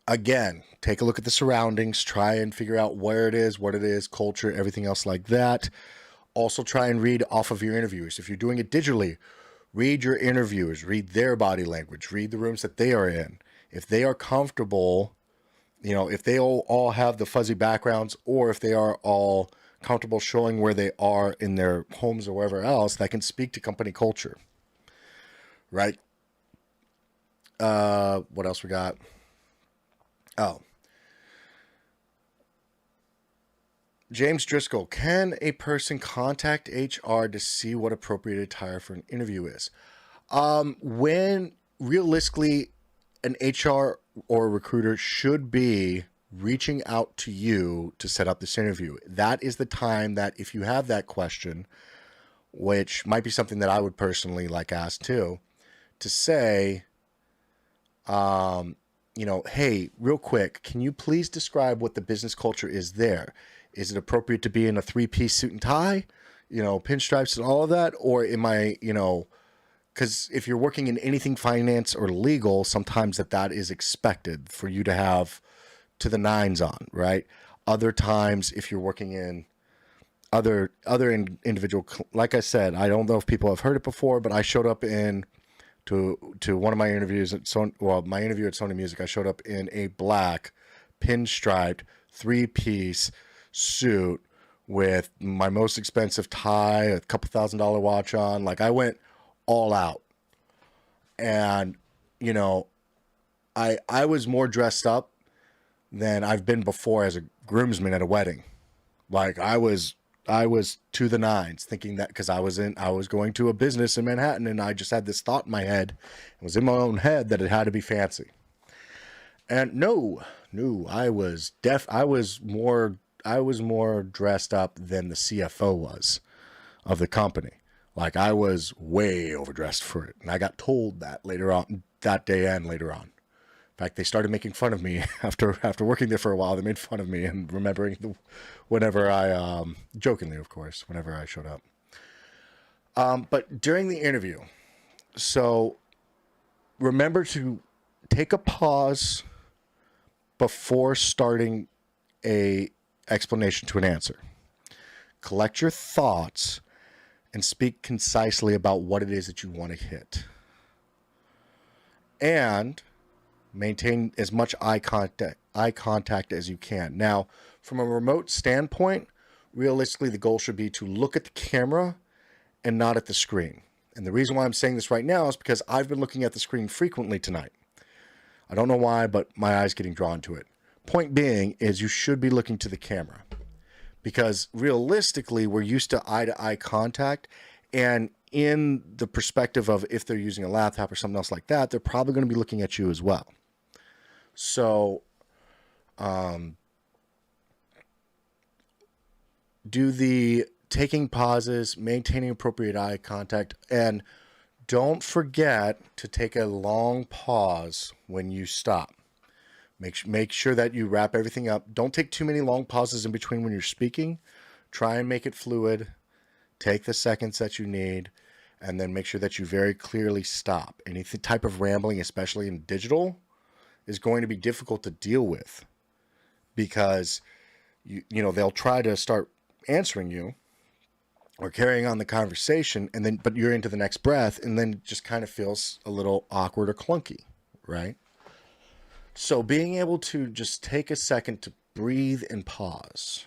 Again, take a look at the surroundings. Try and figure out where it is, what it is, culture, everything else like that. Also try and read off of your interviewers. If you're doing it digitally, read your interviewers, read their body language, read the rooms that they are in. If they are comfortable, if they all have the fuzzy backgrounds, or if they are all comfortable showing where they are in their homes or wherever else, that can speak to company culture, right? What else we got? Oh, James Driscoll, can a person contact HR to see what appropriate attire for an interview is? When realistically, an HR or a recruiter should be reaching out to you to set up this interview. That is the time that if you have that question, which might be something that I would personally like ask too, to say, hey, real quick, can you please describe what the business culture is there? Is it appropriate to be in a 3-piece suit and tie, pinstripes and all of that? Or am I, because if you're working in anything finance or legal, sometimes that is expected for you to have to the nines on, right? Other times, if you're working in other individual, like I said, I don't know if people have heard it before, but I showed up to one of my interviews at my interview at Sony Music. I showed up in a black pinstriped 3-piece suit with my most expensive tie, a couple $1,000 watch on. Like, I went all out, and I was more dressed up than I've been before as a groomsman at a wedding. Like, I was to the nines, thinking that because I was going to a business in Manhattan, and I just had this thought in my head, it was in my own head, that it had to be fancy. And no, I was more dressed up than the CFO was of the company. Like, I was way overdressed for it. And I got told that later on, that day and later on. In fact, they started making fun of me after working there for a while. They made fun of me, and remembering whenever I, jokingly, of course, whenever I showed up. But during the interview, so remember to take a pause before starting a explanation to an answer. Collect your thoughts and speak concisely about what it is that you want to hit. And maintain as much eye contact as you can. Now, from a remote standpoint, realistically, the goal should be to look at the camera and not at the screen. And the reason why I'm saying this right now is because I've been looking at the screen frequently tonight. I don't know why, but my eye's getting drawn to it. Point being is you should be looking to the camera, because realistically, we're used to eye-to-eye contact, and in the perspective of if they're using a laptop or something else like that, they're probably going to be looking at you as well. So, do the taking pauses, maintaining appropriate eye contact, and don't forget to take a long pause when you stop. Make sure that you wrap everything up. Don't take too many long pauses in between when you're speaking. Try and make it fluid. Take the seconds that you need, and then make sure that you very clearly stop. Any type of rambling, especially in digital, is going to be difficult to deal with, because they'll try to start answering you or carrying on the conversation, but you're into the next breath, and then it just kind of feels a little awkward or clunky, right? So being able to just take a second to breathe and pause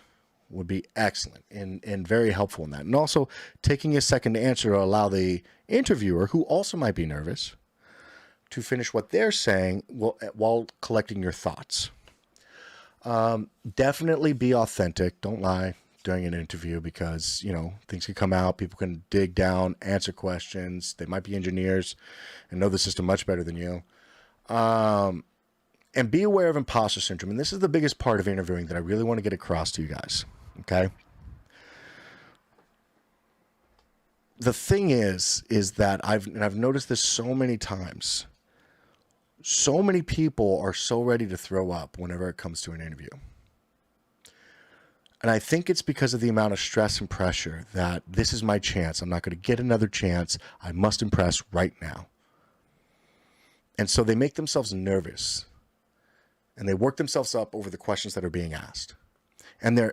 would be excellent and very helpful in that. And also taking a second to answer will allow the interviewer, who also might be nervous, to finish what they're saying while collecting your thoughts. Definitely be authentic. Don't lie during an interview, because, things can come out. People can dig down, answer questions. They might be engineers and know the system much better than you. And be aware of imposter syndrome. And this is the biggest part of interviewing that I really want to get across to you guys. Okay? The thing is that I've noticed this so many times. So many people are so ready to throw up whenever it comes to an interview. And I think it's because of the amount of stress and pressure that this is my chance. I'm not going to get another chance. I must impress right now. And so they make themselves nervous. And they work themselves up over the questions that are being asked. And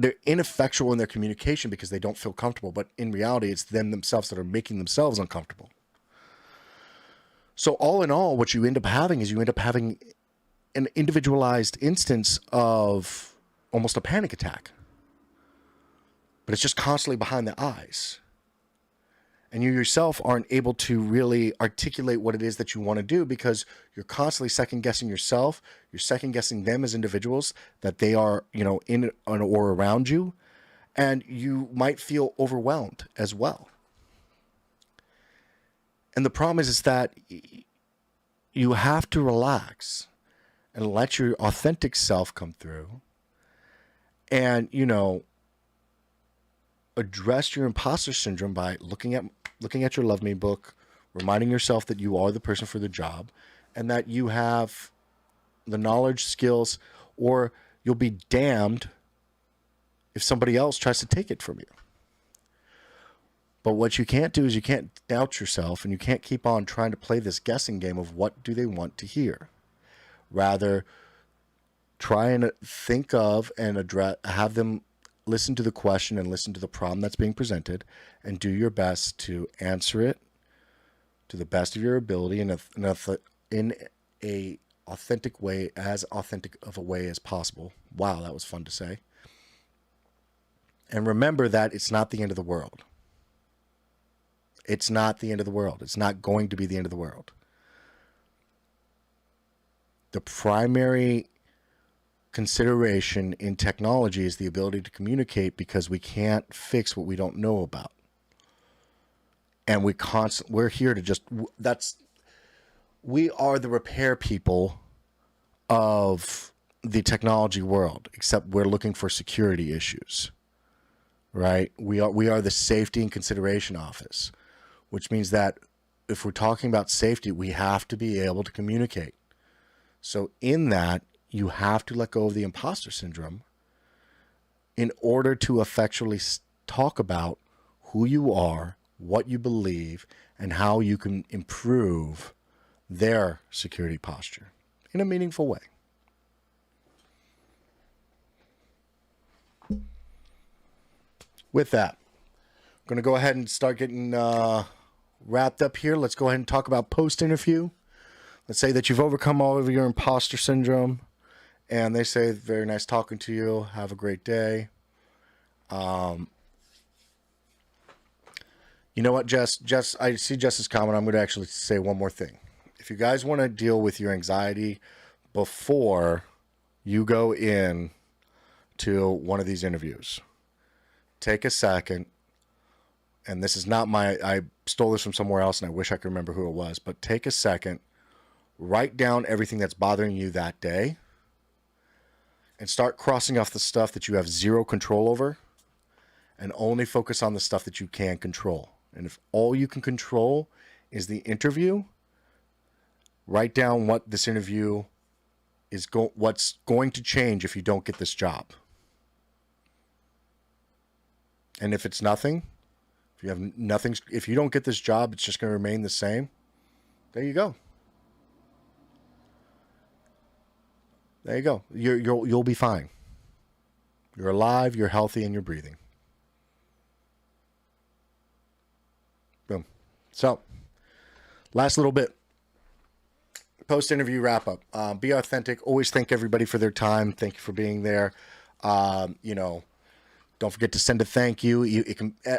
they're ineffectual in their communication because they don't feel comfortable, but in reality, it's them themselves that are making themselves uncomfortable. So all in all, what you end up having is an individualized instance of almost a panic attack, but it's just constantly behind the eyes. And you yourself aren't able to really articulate what it is that you want to do because you're constantly second guessing yourself. You're second guessing them as individuals, that they are, in or around you. And you might feel overwhelmed as well. And the problem is that you have to relax and let your authentic self come through and, address your imposter syndrome by looking at your Love Me book, reminding yourself that you are the person for the job and that you have the knowledge, skills, or you'll be damned if somebody else tries to take it from you. But what you can't do is you can't doubt yourself, and you can't keep on trying to play this guessing game of what do they want to hear. Rather, try and think of and have them listen to the question and listen to the problem that's being presented and do your best to answer it to the best of your ability in a authentic way, as authentic of a way as possible. Wow, that was fun to say. And remember that it's not the end of the world. It's not the end of the world. It's not going to be the end of the world. The primary consideration in technology is the ability to communicate, because we can't fix what we don't know about. And we're here to we are the repair people of the technology world, except we're looking for security issues, right? We are the safety and consideration office, which means that if we're talking about safety, we have to be able to communicate. So in that, you have to let go of the imposter syndrome in order to effectually talk about who you are, what you believe, and how you can improve their security posture in a meaningful way. With that, I'm going to go ahead and start getting wrapped up here. Let's go ahead and talk about post-interview. Let's say that you've overcome all of your imposter syndrome, and they say, very nice talking to you. Have a great day. You know what, Jess, I see Jess's comment. I'm going to actually say one more thing. If you guys want to deal with your anxiety before you go in to one of these interviews, take a second. And this is not I stole this from somewhere else, and I wish I could remember who it was, but take a second, write down everything that's bothering you that day, and start crossing off the stuff that you have zero control over, and only focus on the stuff that you can control. And if all you can control is the interview, write down what this interview is what's going to change if you don't get this job. And if it's nothing, if you don't get this job, it's just going to remain the same. There you go. There you go. You'll be fine. You're alive, you're healthy, and you're breathing. Boom. So, last little bit. Post-interview wrap-up. Be authentic. Always thank everybody for their time. Thank you for being there. Don't forget to send a thank you.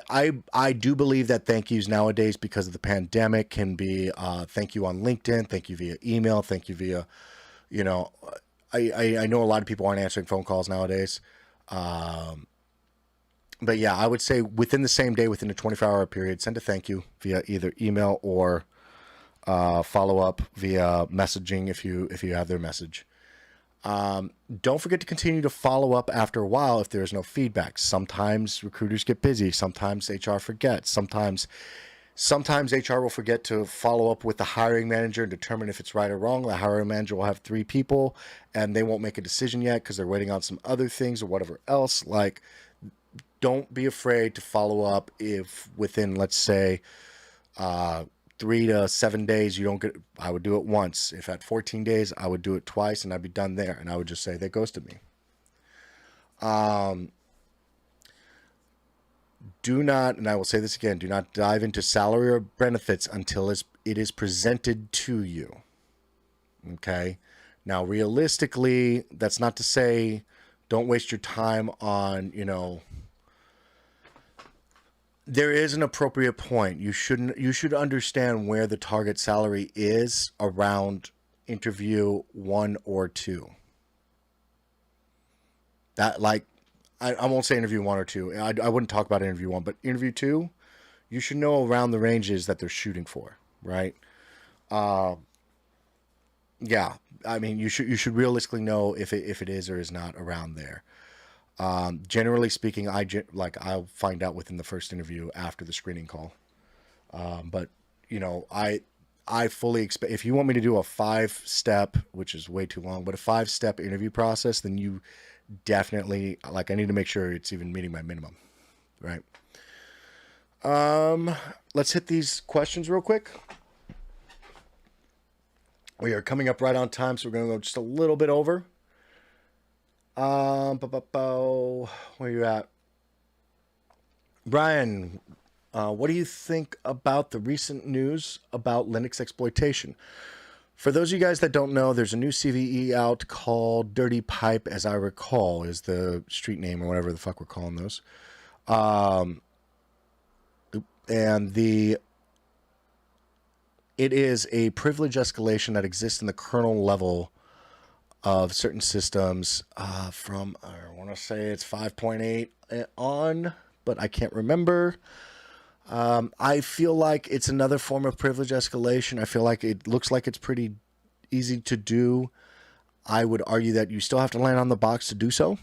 I do believe that thank yous nowadays, because of the pandemic, can be thank you on LinkedIn, thank you via email, thank you via, I know a lot of people aren't answering phone calls nowadays. But yeah, I would say within the same day, within a 24-hour period, send a thank you via either email or follow up via messaging if you have their message. Don't forget to continue to follow up after a while if there's no feedback. Sometimes recruiters get busy. Sometimes HR forgets. Sometimes HR will forget to follow up with the hiring manager and determine if it's right or wrong. The hiring manager will have 3 people and they won't make a decision yet because they're waiting on some other things or whatever else. Like, don't be afraid to follow up if within, let's say, 3 to 7 days you don't get. I would do it once. If at 14 days, I would do it twice, and I'd be done there. And I would just say they ghosted me. do not, and I will say this again, do not dive into salary or benefits until it is presented to you. Okay? Now, realistically, that's not to say don't waste your time on, there is an appropriate point. You should understand where the target salary is around interview 1 or 2. That, like, I won't say interview 1 or 2. I wouldn't talk about interview 1, but interview 2, you should know around the ranges that they're shooting for, right? Yeah, I mean, you should realistically know if it is or is not around there. Generally speaking, I'll find out within the first interview after the screening call. But I fully expect, if you want me to do a 5-step, which is way too long, but a 5-step interview process, then you definitely, like, I need to make sure it's even meeting my minimum, right? Let's hit these questions real quick. We are coming up right on time, so we're going to go just a little bit over. Where are you at? Brian, what do you think about the recent news about Linux exploitation? For those of you guys that don't know, there's a new CVE out called Dirty Pipe, as I recall, is the street name or whatever the fuck we're calling those. And it is a privilege escalation that exists in the kernel level of certain systems from, I want to say it's 5.8 on, but I can't remember. I feel like it's another form of privilege escalation. I feel like it looks like it's pretty easy to do. I would argue that you still have to land on the box to do so,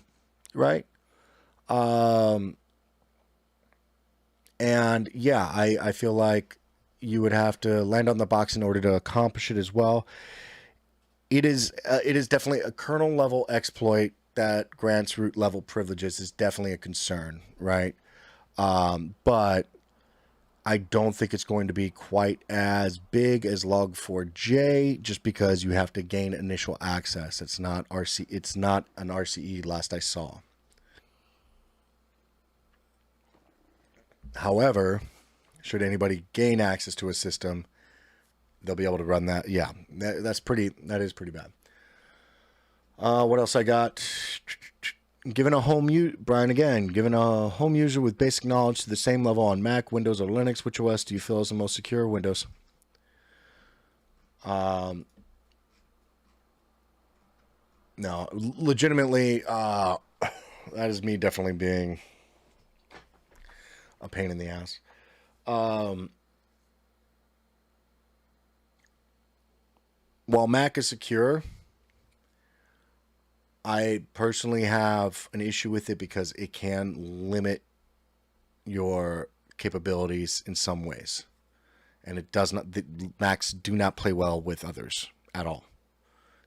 right? And yeah, I feel like you would have to land on the box in order to accomplish it as well. It is definitely a kernel level exploit that grants root level privileges is definitely a concern, right? But I don't think it's going to be quite as big as log4j, just because you have to gain initial access. It's not an RCE last I saw. However, should anybody gain access to a system, they'll be able to run that. Yeah, that is pretty bad. What else I got? Given a home user with basic knowledge to the same level on Mac, Windows, or Linux, which OS do you feel is the most secure? Windows. No, legitimately, that is me definitely being a pain in the ass. While Mac is secure, I personally have an issue with it because it can limit your capabilities in some ways. And it does not, the Macs do not play well with others at all.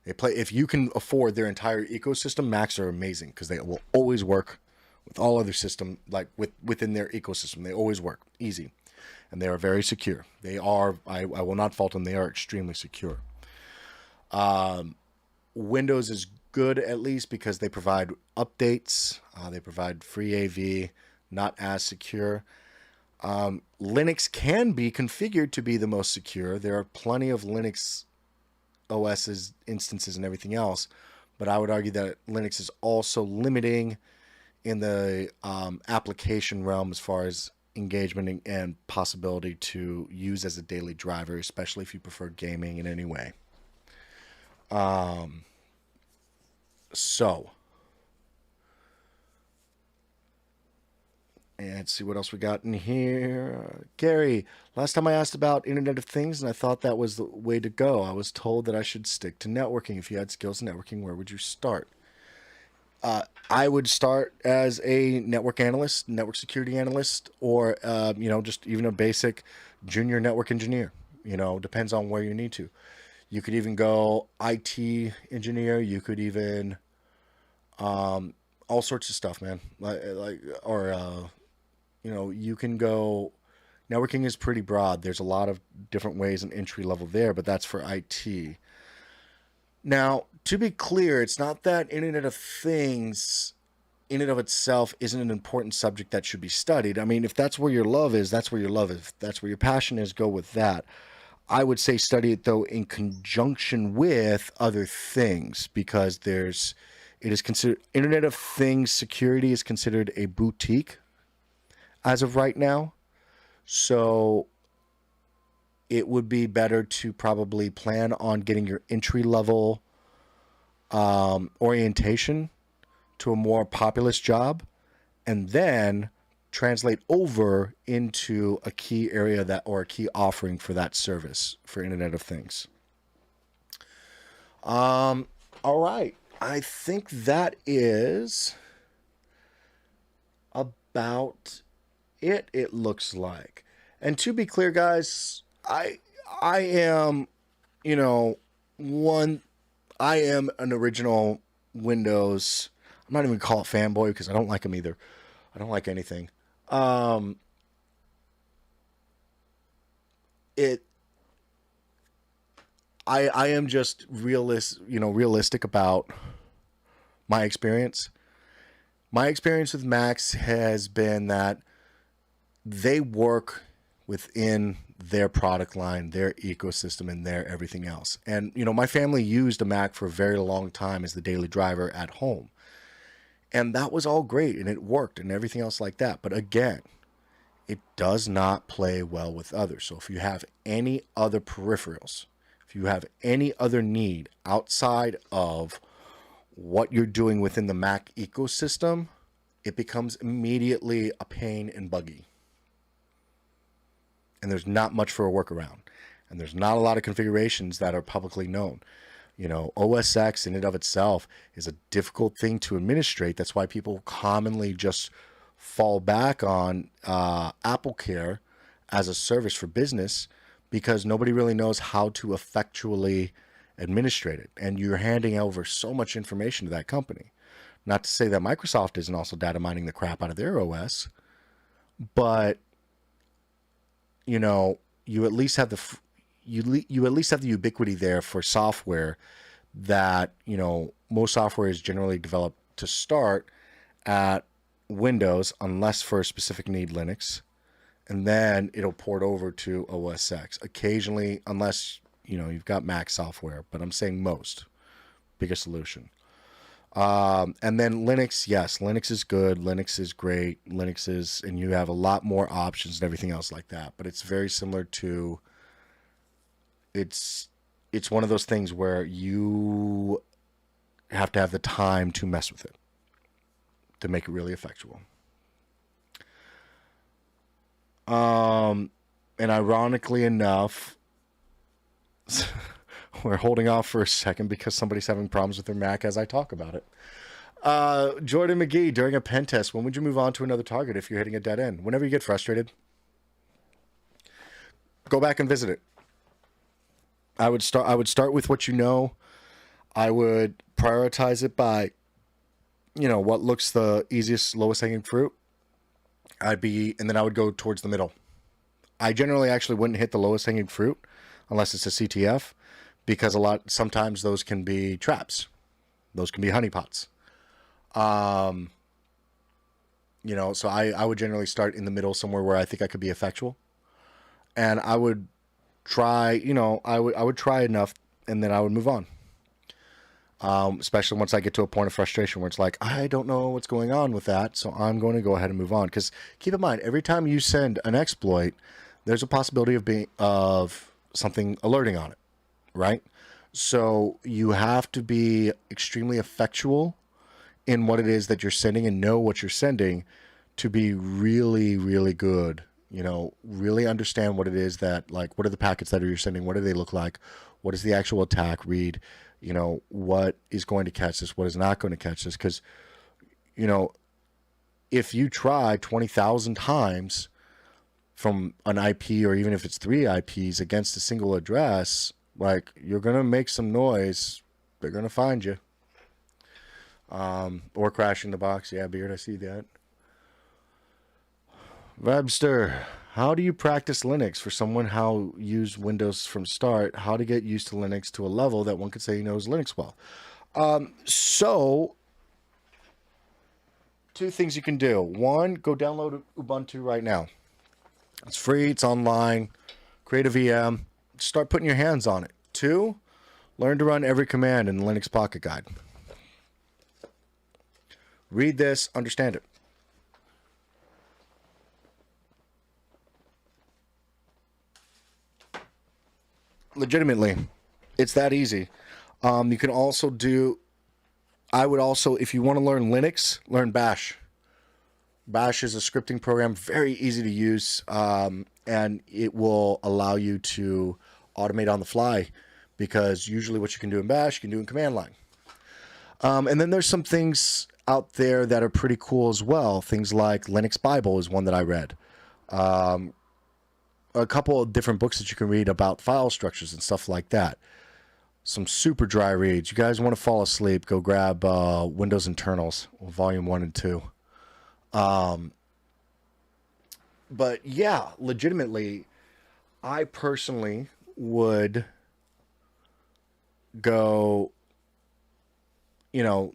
If you can afford their entire ecosystem, Macs are amazing because they will always work with all other systems, like within their ecosystem. They always work easy. And they are very secure. They are, I will not fault them, they are extremely secure. Windows is good, at least, because they provide updates. They provide free AV, not as secure. Linux can be configured to be the most secure. There are plenty of Linux OS's instances and everything else, but I would argue that Linux is also limiting in the application realm as far as engagement and possibility to use as a daily driver, especially if you prefer gaming in any way. So, and let's see what else we got in here. Gary, last time I asked about Internet of Things, and I thought that was the way to go. I was told that I should stick to networking. If you had skills in networking, where would you start? I would start as a network analyst, network security analyst, or, just even a basic junior network engineer. Depends on where you need to. You could even go IT engineer. You could even, all sorts of stuff, man. You can go, networking is pretty broad. There's a lot of different ways and entry level there, but that's for IT. Now, to be clear, it's not that Internet of Things in and of itself isn't an important subject that should be studied. I mean, if that's where your love is, that's where your love is. If that's where your passion is, go with that. I would say study it though in conjunction with other things, because it is considered, Internet of Things security is considered a boutique as of right now. So it would be better to probably plan on getting your entry level orientation to a more populous job, and then translate over into a key area that, or a key offering for that service for Internet of Things. All right. I think that is about it looks like. And to be clear, guys, I am, you know, I am an original Windows. I'm not even gonna call it fanboy because I don't like them either. I don't like anything. It I am just realistic about my experience. My experience with Macs has been that they work within their product line, their ecosystem, and their everything else. And my family used a Mac for a very long time as the daily driver at home. And that was all great and it worked and everything else like that. But again, it does not play well with others. So if you have any other peripherals, if you have any other need outside of what you're doing within the Mac ecosystem, it becomes immediately a pain and buggy. And there's not much for a workaround. And there's not a lot of configurations that are publicly known. OS X in and of itself is a difficult thing to administrate. That's why people commonly just fall back on Apple Care as a service for business, because nobody really knows how to effectually administrate it. And you're handing over so much information to that company. Not to say that Microsoft isn't also data mining the crap out of their OS, but you at least have you at least have the ubiquity there for software that, most software is generally developed to start at Windows, unless for a specific need Linux, and then it'll port over to OS X occasionally, unless, you've got Mac software, but I'm saying most, biggest solution. And then Linux, yes, Linux is good. Linux is great. And you have a lot more options and everything else like that, but it's very similar to, it's one of those things where you have to have the time to mess with it to make it really effectual. And ironically enough, we're holding off for a second because somebody's having problems with their Mac as I talk about it. Jordan McGee, during a pen test, when would you move on to another target if you're hitting a dead end? Whenever you get frustrated, go back and visit it. I would start with what you know. I would prioritize it by, what looks the easiest, lowest hanging fruit. And then I would go towards the middle. I generally actually wouldn't hit the lowest hanging fruit unless it's a CTF, because sometimes those can be traps. Those can be honeypots. So I would generally start in the middle, somewhere where I think I could be effectual. And I would try, I would try enough, and then I would move on. Especially once I get to a point of frustration where it's like, I don't know what's going on with that, so I'm going to go ahead and move on. Because keep in mind, every time you send an exploit, there's a possibility of something alerting on it, right? So you have to be extremely effectual in what it is that you're sending and know what you're sending to be really, really good. Really understand what it is that, like, what are the packets that you're sending? What do they look like? What is the actual attack read? What is going to catch this? What is not going to catch this? Because, if you try 20,000 times from an IP, or even if it's 3 IPs against a single address, like, you're going to make some noise. They're going to find you. Or crashing the box. Yeah, Beard, I see that. Webster, how do you practice Linux for someone how use Windows from start? How to get used to Linux to a level that one could say he knows Linux well? So two things you can do. One, go download Ubuntu right now. It's free. It's online. Create a VM. Start putting your hands on it. Two, learn to run every command in the Linux Pocket Guide. Read this. Understand it. Legitimately, it's that easy. You can also do, I would also, if you want to learn Linux, learn Bash. Bash is a scripting program, very easy to use, and it will allow you to automate on the fly, because usually what you can do in Bash, you can do in command line. And then there's some things out there that are pretty cool as well. Things like Linux Bible is one that I read. A couple of different books that you can read about file structures and stuff like that. Some super dry reads. You guys want to fall asleep, go grab Windows Internals, Volume 1 and 2. But yeah, legitimately, I personally would go, you know,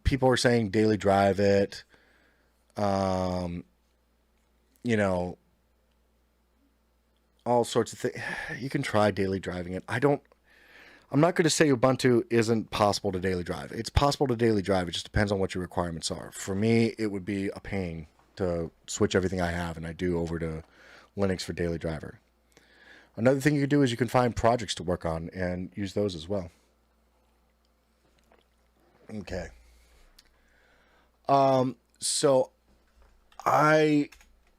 people are saying daily drive it, you know, all sorts of things. You can try daily driving it. I'm not going to say Ubuntu isn't possible to daily drive. It's possible to daily drive. It just depends on what your requirements are. For me, it would be a pain to switch everything I have and I do over to Linux for daily driver. Another thing you can do is you can find projects to work on and use those as well. Okay. So I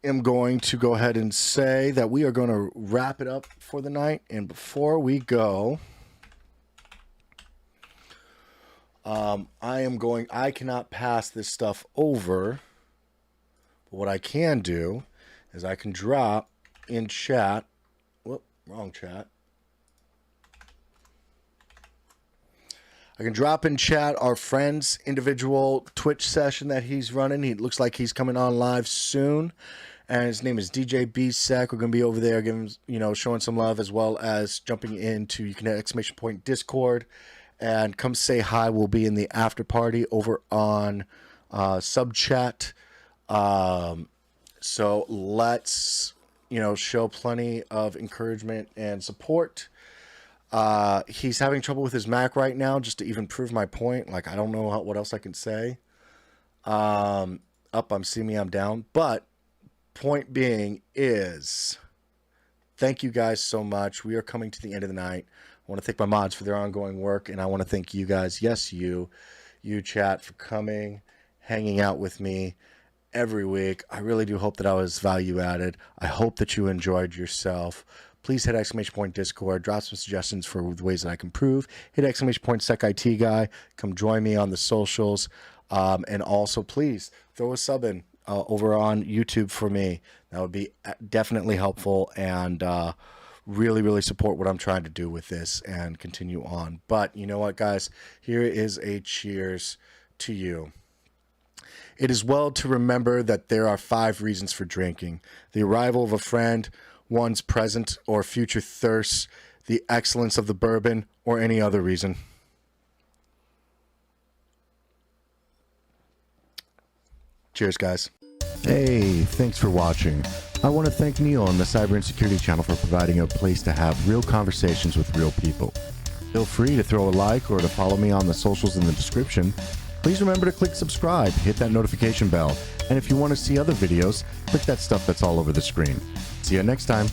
am going to go ahead and say that we are going to wrap it up for the night. And before we go, I cannot pass this stuff over. But what I can do is I can drop in chat. Whoop, wrong chat. I can drop in chat our friend's individual Twitch session that he's running. He looks like he's coming on live soon. And his name is DJ BSEC. We're going to be over there giving, showing some love, as well as jumping into, you can hit exclamation point Discord and come say hi. We'll be in the after party over on sub chat. So let's, show plenty of encouragement and support. He's having trouble with his Mac right now, just to even prove my point. Like, I don't know what else I can say. I'm see me, I'm down. But point being is, thank you guys so much. We are coming to the end of the night. I want to thank my mods for their ongoing work, and I want to thank you guys, yes, you chat, for coming, hanging out with me every week. I really do hope that I was value added. I hope that you enjoyed yourself. Please hit exclamation point Discord, drop some suggestions for the ways that I can improve. Hit exclamation point SecIT guy. Come join me on the socials. And also, please throw a sub in over on YouTube for me. That would be definitely helpful, and really, really support what I'm trying to do with this and continue on. But you know what, guys? Here is a cheers to you. It is well to remember that there are 5 reasons for drinking: the arrival of a friend, one's present or future thirst, the excellence of the bourbon, or any other reason. Cheers, guys. Hey, thanks for watching. I want to thank Neil and the Cyber Insecurity channel for providing a place to have real conversations with real people. Feel free to throw a like or to follow me on the socials in the description. Please remember to click subscribe, hit that notification bell, and if you want to see other videos, click that stuff that's all over the screen. See you next time.